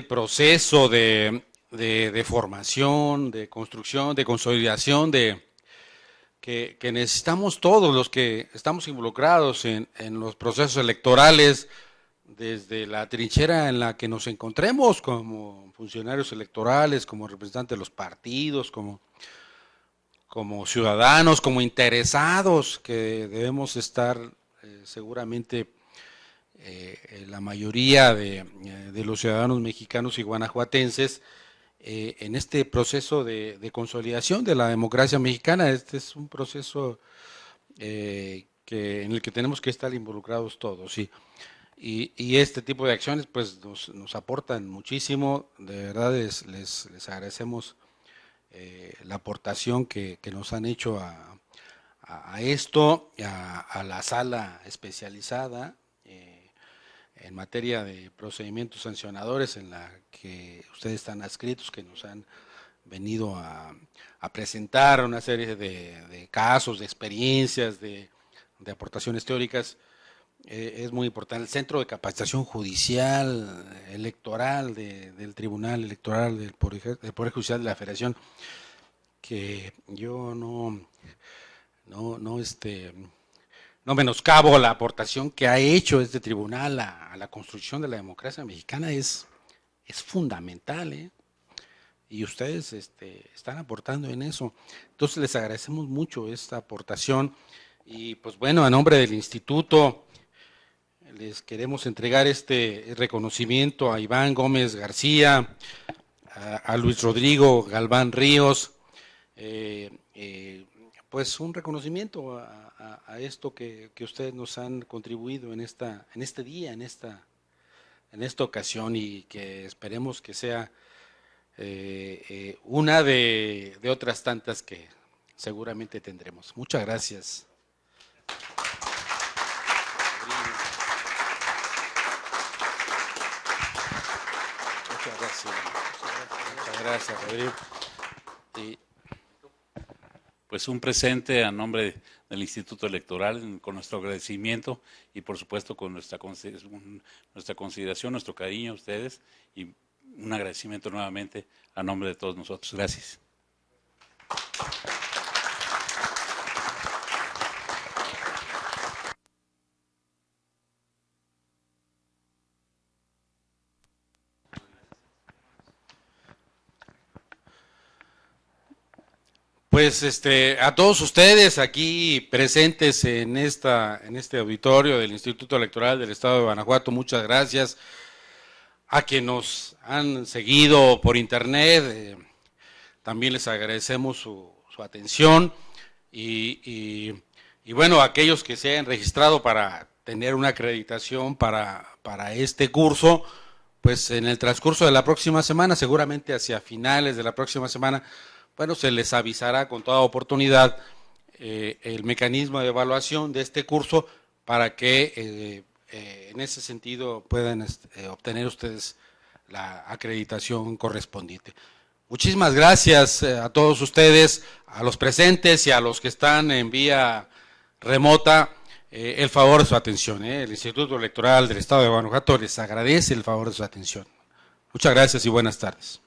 proceso de formación, de construcción, de consolidación, que necesitamos todos los que estamos involucrados en los procesos electorales, desde la trinchera en la que nos encontremos como funcionarios electorales, como representantes de los partidos, como ciudadanos, como interesados, que debemos estar seguramente la mayoría de los ciudadanos mexicanos y guanajuatenses en este proceso de consolidación de la democracia mexicana. Este es un proceso en el que tenemos que estar involucrados todos. Y este tipo de acciones pues nos aportan muchísimo. De verdad les agradecemos la aportación que nos han hecho a esto, a la sala especializada en materia de procedimientos sancionadores, en la que ustedes están adscritos, que nos han venido a presentar una serie de casos, de experiencias, de aportaciones teóricas. Es muy importante. El Centro de Capacitación Judicial Electoral del Tribunal Electoral del Poder Judicial de la Federación, que yo no menoscabo la aportación que ha hecho este tribunal a la construcción de la democracia mexicana, es fundamental, y ustedes están aportando en eso. Entonces les agradecemos mucho esta aportación, y pues bueno, a nombre del instituto les queremos entregar este reconocimiento a Iván Gómez García, a Luis Rodrigo Galván Ríos, pues un reconocimiento a esto que ustedes nos han contribuido en este día, en esta ocasión, y que esperemos que sea una de otras tantas que seguramente tendremos. Muchas gracias. Muchas gracias, Rodrigo. Pues un presente a nombre del Instituto Electoral, con nuestro agradecimiento y por supuesto con nuestra consideración, nuestro cariño a ustedes, y un agradecimiento nuevamente a nombre de todos nosotros. Gracias. Pues a todos ustedes aquí presentes en este auditorio del Instituto Electoral del Estado de Guanajuato, muchas gracias. A quienes nos han seguido por internet, también les agradecemos su su atención y bueno, aquellos que se hayan registrado para tener una acreditación para este curso, pues en el transcurso de la próxima semana, seguramente hacia finales de la próxima semana, bueno, se les avisará con toda oportunidad el mecanismo de evaluación de este curso para que en ese sentido puedan obtener ustedes la acreditación correspondiente. Muchísimas gracias a todos ustedes, a los presentes y a los que están en vía remota, el favor de su atención. El Instituto Electoral del Estado de Guanajuato les agradece el favor de su atención. Muchas gracias y buenas tardes.